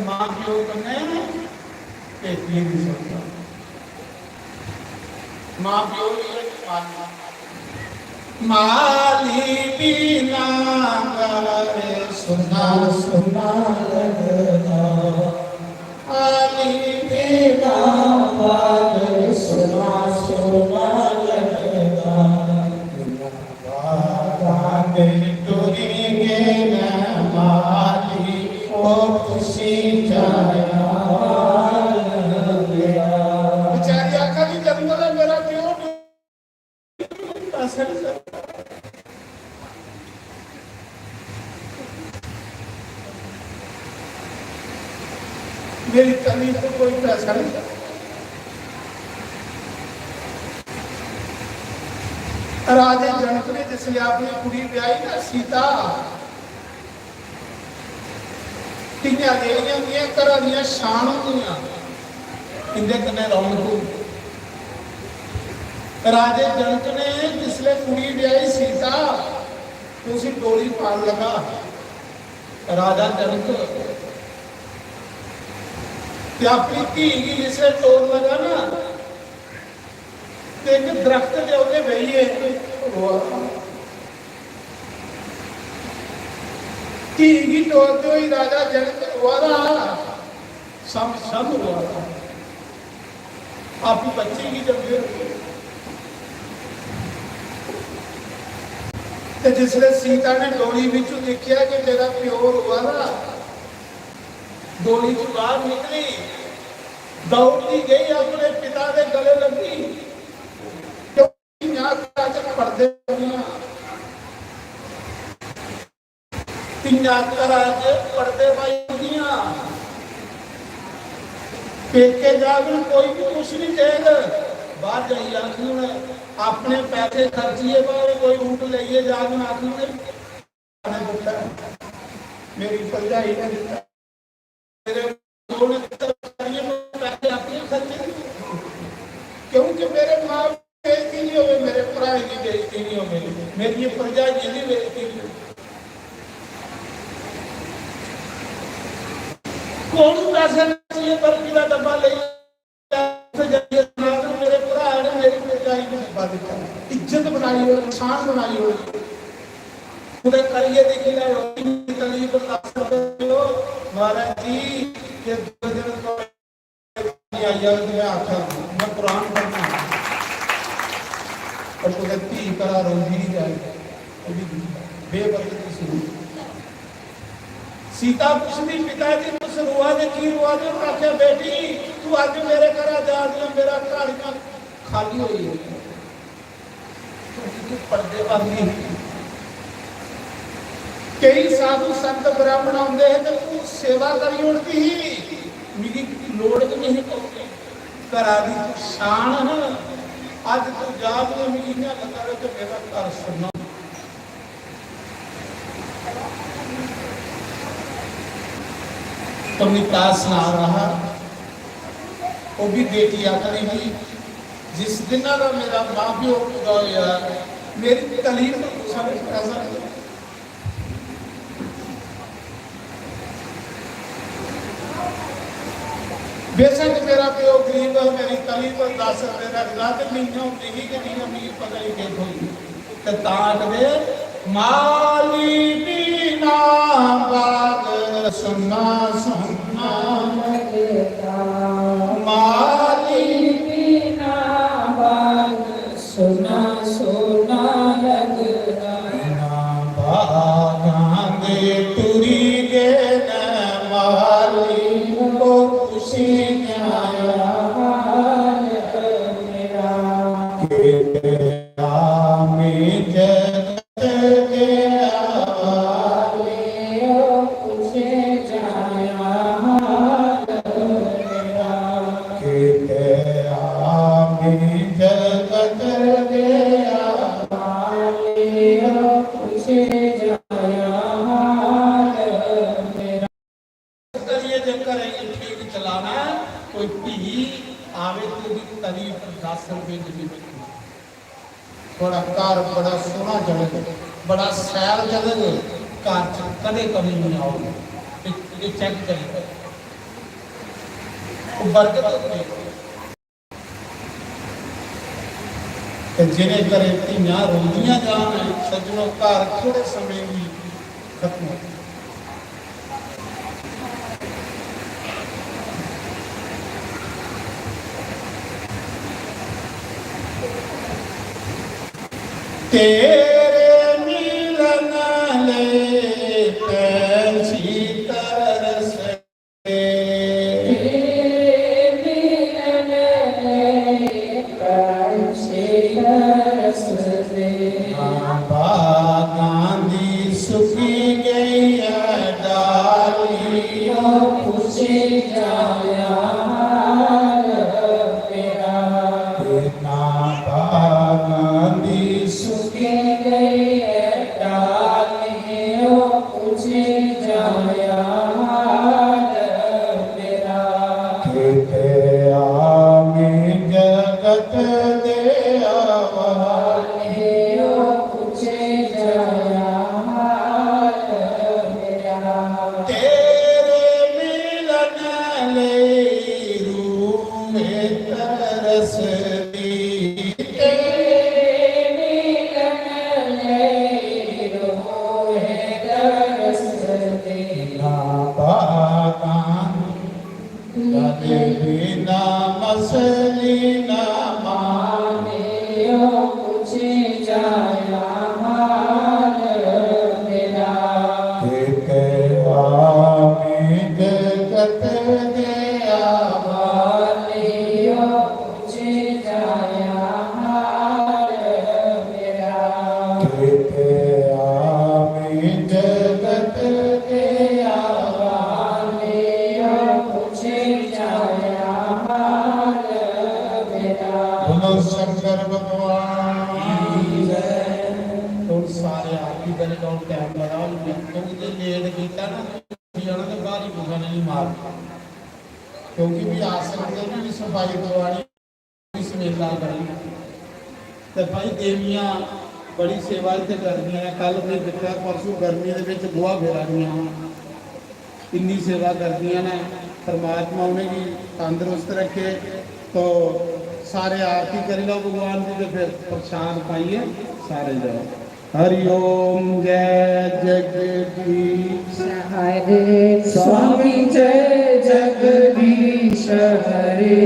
मां प्यो कन्ने भेजी नहीं सकता मां प्यो माली बिना करे सुना सुना लगता आली बिना करे सुना सुना लगता बागे टुरेंगे न माली ओ खुशी जाया बेचारी आखा जी जंगल है मेरा क्यों मेरी कमी तो कोई पैसा नहीं राजे जनक ने जिसने अपनी कुड़ी ब्याई ना सीता तिनिया देवियां दियां घरां दियां शान होंदियां इंदे कन्ने रौनक राजे जनक ने जिसले कुड़ी ब्याई सीता तो उसी डोली पान लगा राजा जनक अपनी धी की जिसले टोर लगा ना एक दरख्त के उत्ते बहिए धी की टोलते हुए राजा जनक रोआ सब रोआ आपकी बच्ची की जब जिसने सीता ने डोली बिचू देखा कि मेरा प्यो रोआ डोली चू बाहर निकली दौड़ती गई अपने पिता के गले लगी पढ़ते पढ़ते पेके जाकर कोई भी कुछ नहीं कहेगा बाहर जाइए आखिर अपने पैसे खर्चिए बाहर कोई ऊँट लाइए जाकर आखिर मेरी भरजाई ने दिता मेरे पैसे अपने खर्चे क्योंकि मेरे माँ बेइज्जती नहीं हो मेरे भरा की बेइज्जती नहीं हो मेरी प्रजा की नहीं बेइज्जती कौन पैसे चाहिए बर्फी का डब्बा ले मेरे भरा ने मेरी प्रजा की डब्बा दिता इज्जत बनाई हो शान बनाई हो खुद करिए देखी ना तली पर महाराज जी के दो दिन तो मैं आखा मैं कुरान पढ़ना और कुछ धी करा रोजी नहीं जाए बेबरकती शुरू सीता पुछती पिताजी मुझसे रुआ ने की रुआ ने आख्या बेटी तू आज मेरे घर जा मेरा घर खाली हो गई तू पर्दे वाली कई साधु संत ब्राह्मण आते हैं तो तू सेवा करी उड़ती ही मेरी लोड़ तो नहीं पड़ती करा दी शान है आज तू जाग में मेरी ना लगा रहे तो मेरा घर सुनना तो मिताज सुना रहा वो भी बेटी आकर भी जिस दिन का मेरा माँ भी होगा यार मेरी तलीफ समझ ऐसा बेशक मेरा प्यो गरीब है मेरी तली पर 10 रुपए रखता तो महीना होती ही कि नहीं अमीर पता ही के होई ते ताट दे माली बीना बाग सुना सुना लगता माली बीना बाग सुना सुना लगता बागां दे टुरी दे न माली को खुशी आया हाल मेरा में जगत के आवाले खुशी जाया हाल मेरा के में जगत के आवाले खुशी जाया हाल मेरा करिए जकर ठीक चलाना कोई भी आवे तो भी तरीफ 10 रुपए की थोड़ा कार बड़ा सोना जगह बड़ा सैर जगह कार कदे कभी नहीं आओगे ये चेक करिए वो बरकत होती है जिन्हें करे धीयां रोंदियां जान सज्जनों कार थोड़े समय ही खत्म हो तेरे मिलन ले कैसी तरस तेरे मिलन ले कैसी तरस बागां दी सुखी गई डालियों खुशी जाया हाल मेरा बागां दी सुखी गई डालियों खुशी जाया हाल मेरा में जगत दे आवालियों खुशी जाया हाल मेरा तेरे मिलन ले रूह में तरस दी लीना मानियो पूछे जाया हाल मेरा। एक आमी जगत गया मानियो पूछे जाया हाल मेरा। एक आमी जगत गया मानियो पूछे जाया हाल मेरा। बोलो शंकर भगवान की जय। तो सारे आप ही बने लोग टाइम लगाओ क्योंकि जे लेट कीता ना जाना तो बाहर ही भूखा नहीं मार क्योंकि भी आश्रम के भी सफाई करवानी भी सवेला करनी तो भाई देवियां बड़ी सेवा इतने कर दी हैं। कल भी देखा परसों गर्मी के गोहा फेरा दी इन्नी सेवा कर दी ने। परमात्मा उन्हें भी तंदुरुस्त रखे। तो सारे आरती करी लो भगवान की तो फिर प्रसाद पाइए सारे जाओ। हरि ओम जय जगदीश हरे स्वामी जय जगदीश हरे।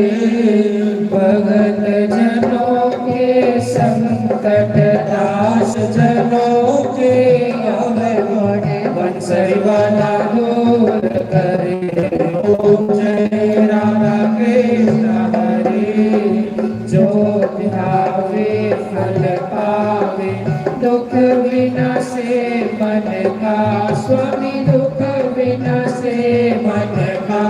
भगत जनों के संकट दास जनों के बंसरी वाला दूर करे। ओम जय राधा कृष्ण हरे। जो ध्यावे फल पावे दुख विनाशे मन का। स्वामी दुख विनाशे मन का।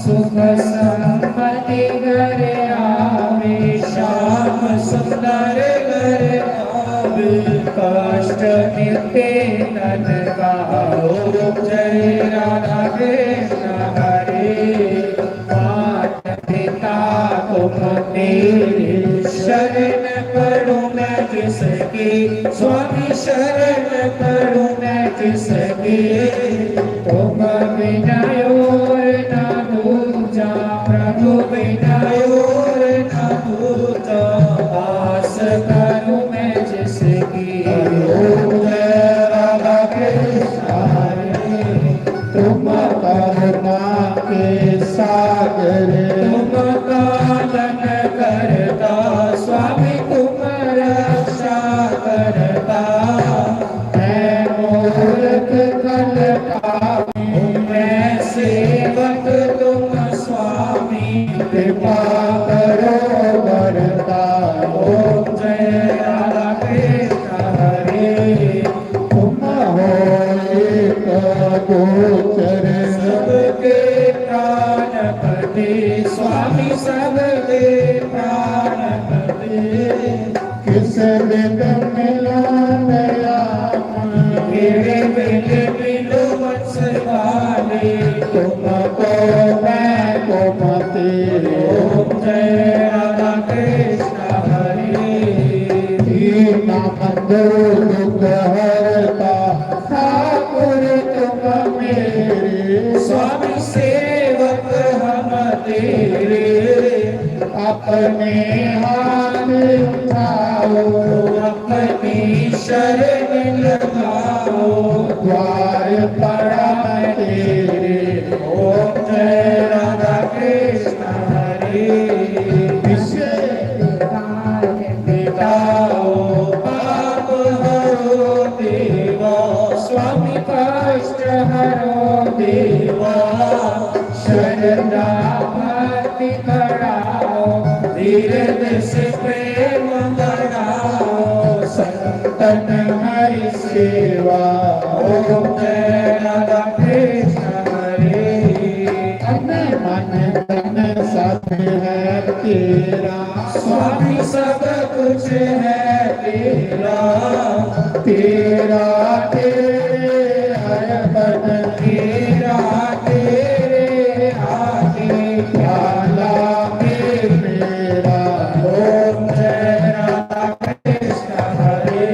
सुख संपत्ति घर आवे श्याम सुंदर घर आवे। कष्ट मिटे तन का। ओम जय राधा कृष्ण हरे। माता पिता तुम मेरे शरण पढ़ूं मैं किसकी। स्वामी शरण पढ़ूं मैं किसकी। तुम बिना और ना दूजा प्रभु बिना और ना दूजा। आस करूं मैं जिसकी। ओम जय राधा कृष्ण हरे। तुम करुणा के सागर तुम पालन करता स्वामी तुम रक्षा करता। मैं मूर्ख कलकामी मैं सेवक तुम स्वामी। कृपा करो वरता। ओम जय राधा कृष्ण हरे। तुम हो एक गोचर सबके प्राणपति स्वामी सबके प्राणपति। किस बिन मिला नया मेरे बेटे मिलो वत्सवाले। तुमको मैं को तेरे। ओम जय राधा कृष्ण हरे। दीना बंधु दुख हरता ठाकुर तुम मेरे। स्वामी सेवक हम तेरे। अपने हाथ उठाओ अपनी शरण लगाओ। द्वार पड़ा मैं तेरे। ओम जय राधा कृष्ण हरे। मिटाओ पाप हरो देवा। स्वामी कष्ट हरो देवा। शरदा भक्ति कराओ धीरे से प्रेम बढ़ाओ। संतन हरि सेवा। ओम जय राधा कृष्ण हरे। मन तन सब है तेरा। स्वामी सब कुछ है तेरा। तेरा तेरे अर्पण तेरा तेरे आगे प्याला में मेरा। ओम जय राधा कृष्ण हरे।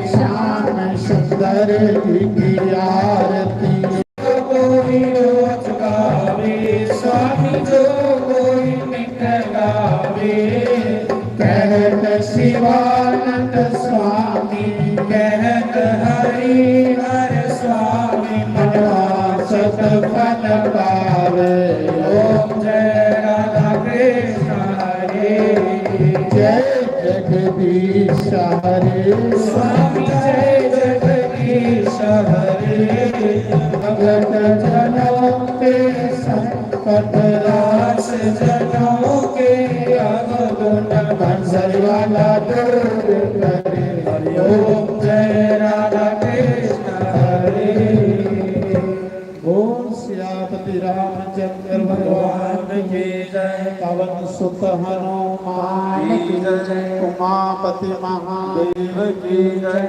श्याम सुंदर की आरती कोई रोज गावे स्वामी जो कोई नित गावे। कहत शिवानंद स्वामी कहत हरि हर स्वामी। मनवासत फल पावे। ओम जय राधा कृष्ण जगदीश हरे स्वामी जय जगदीश हरे भगत जनों के संकट दास जनों के अवगुण बंसरी वाला दूर करे हरि ओम जय राधा कृष्ण हरे ओम सियापति रामचंद्र भगवान की जय पवन सुत हनुमान की जय उमापति महादेव की जय।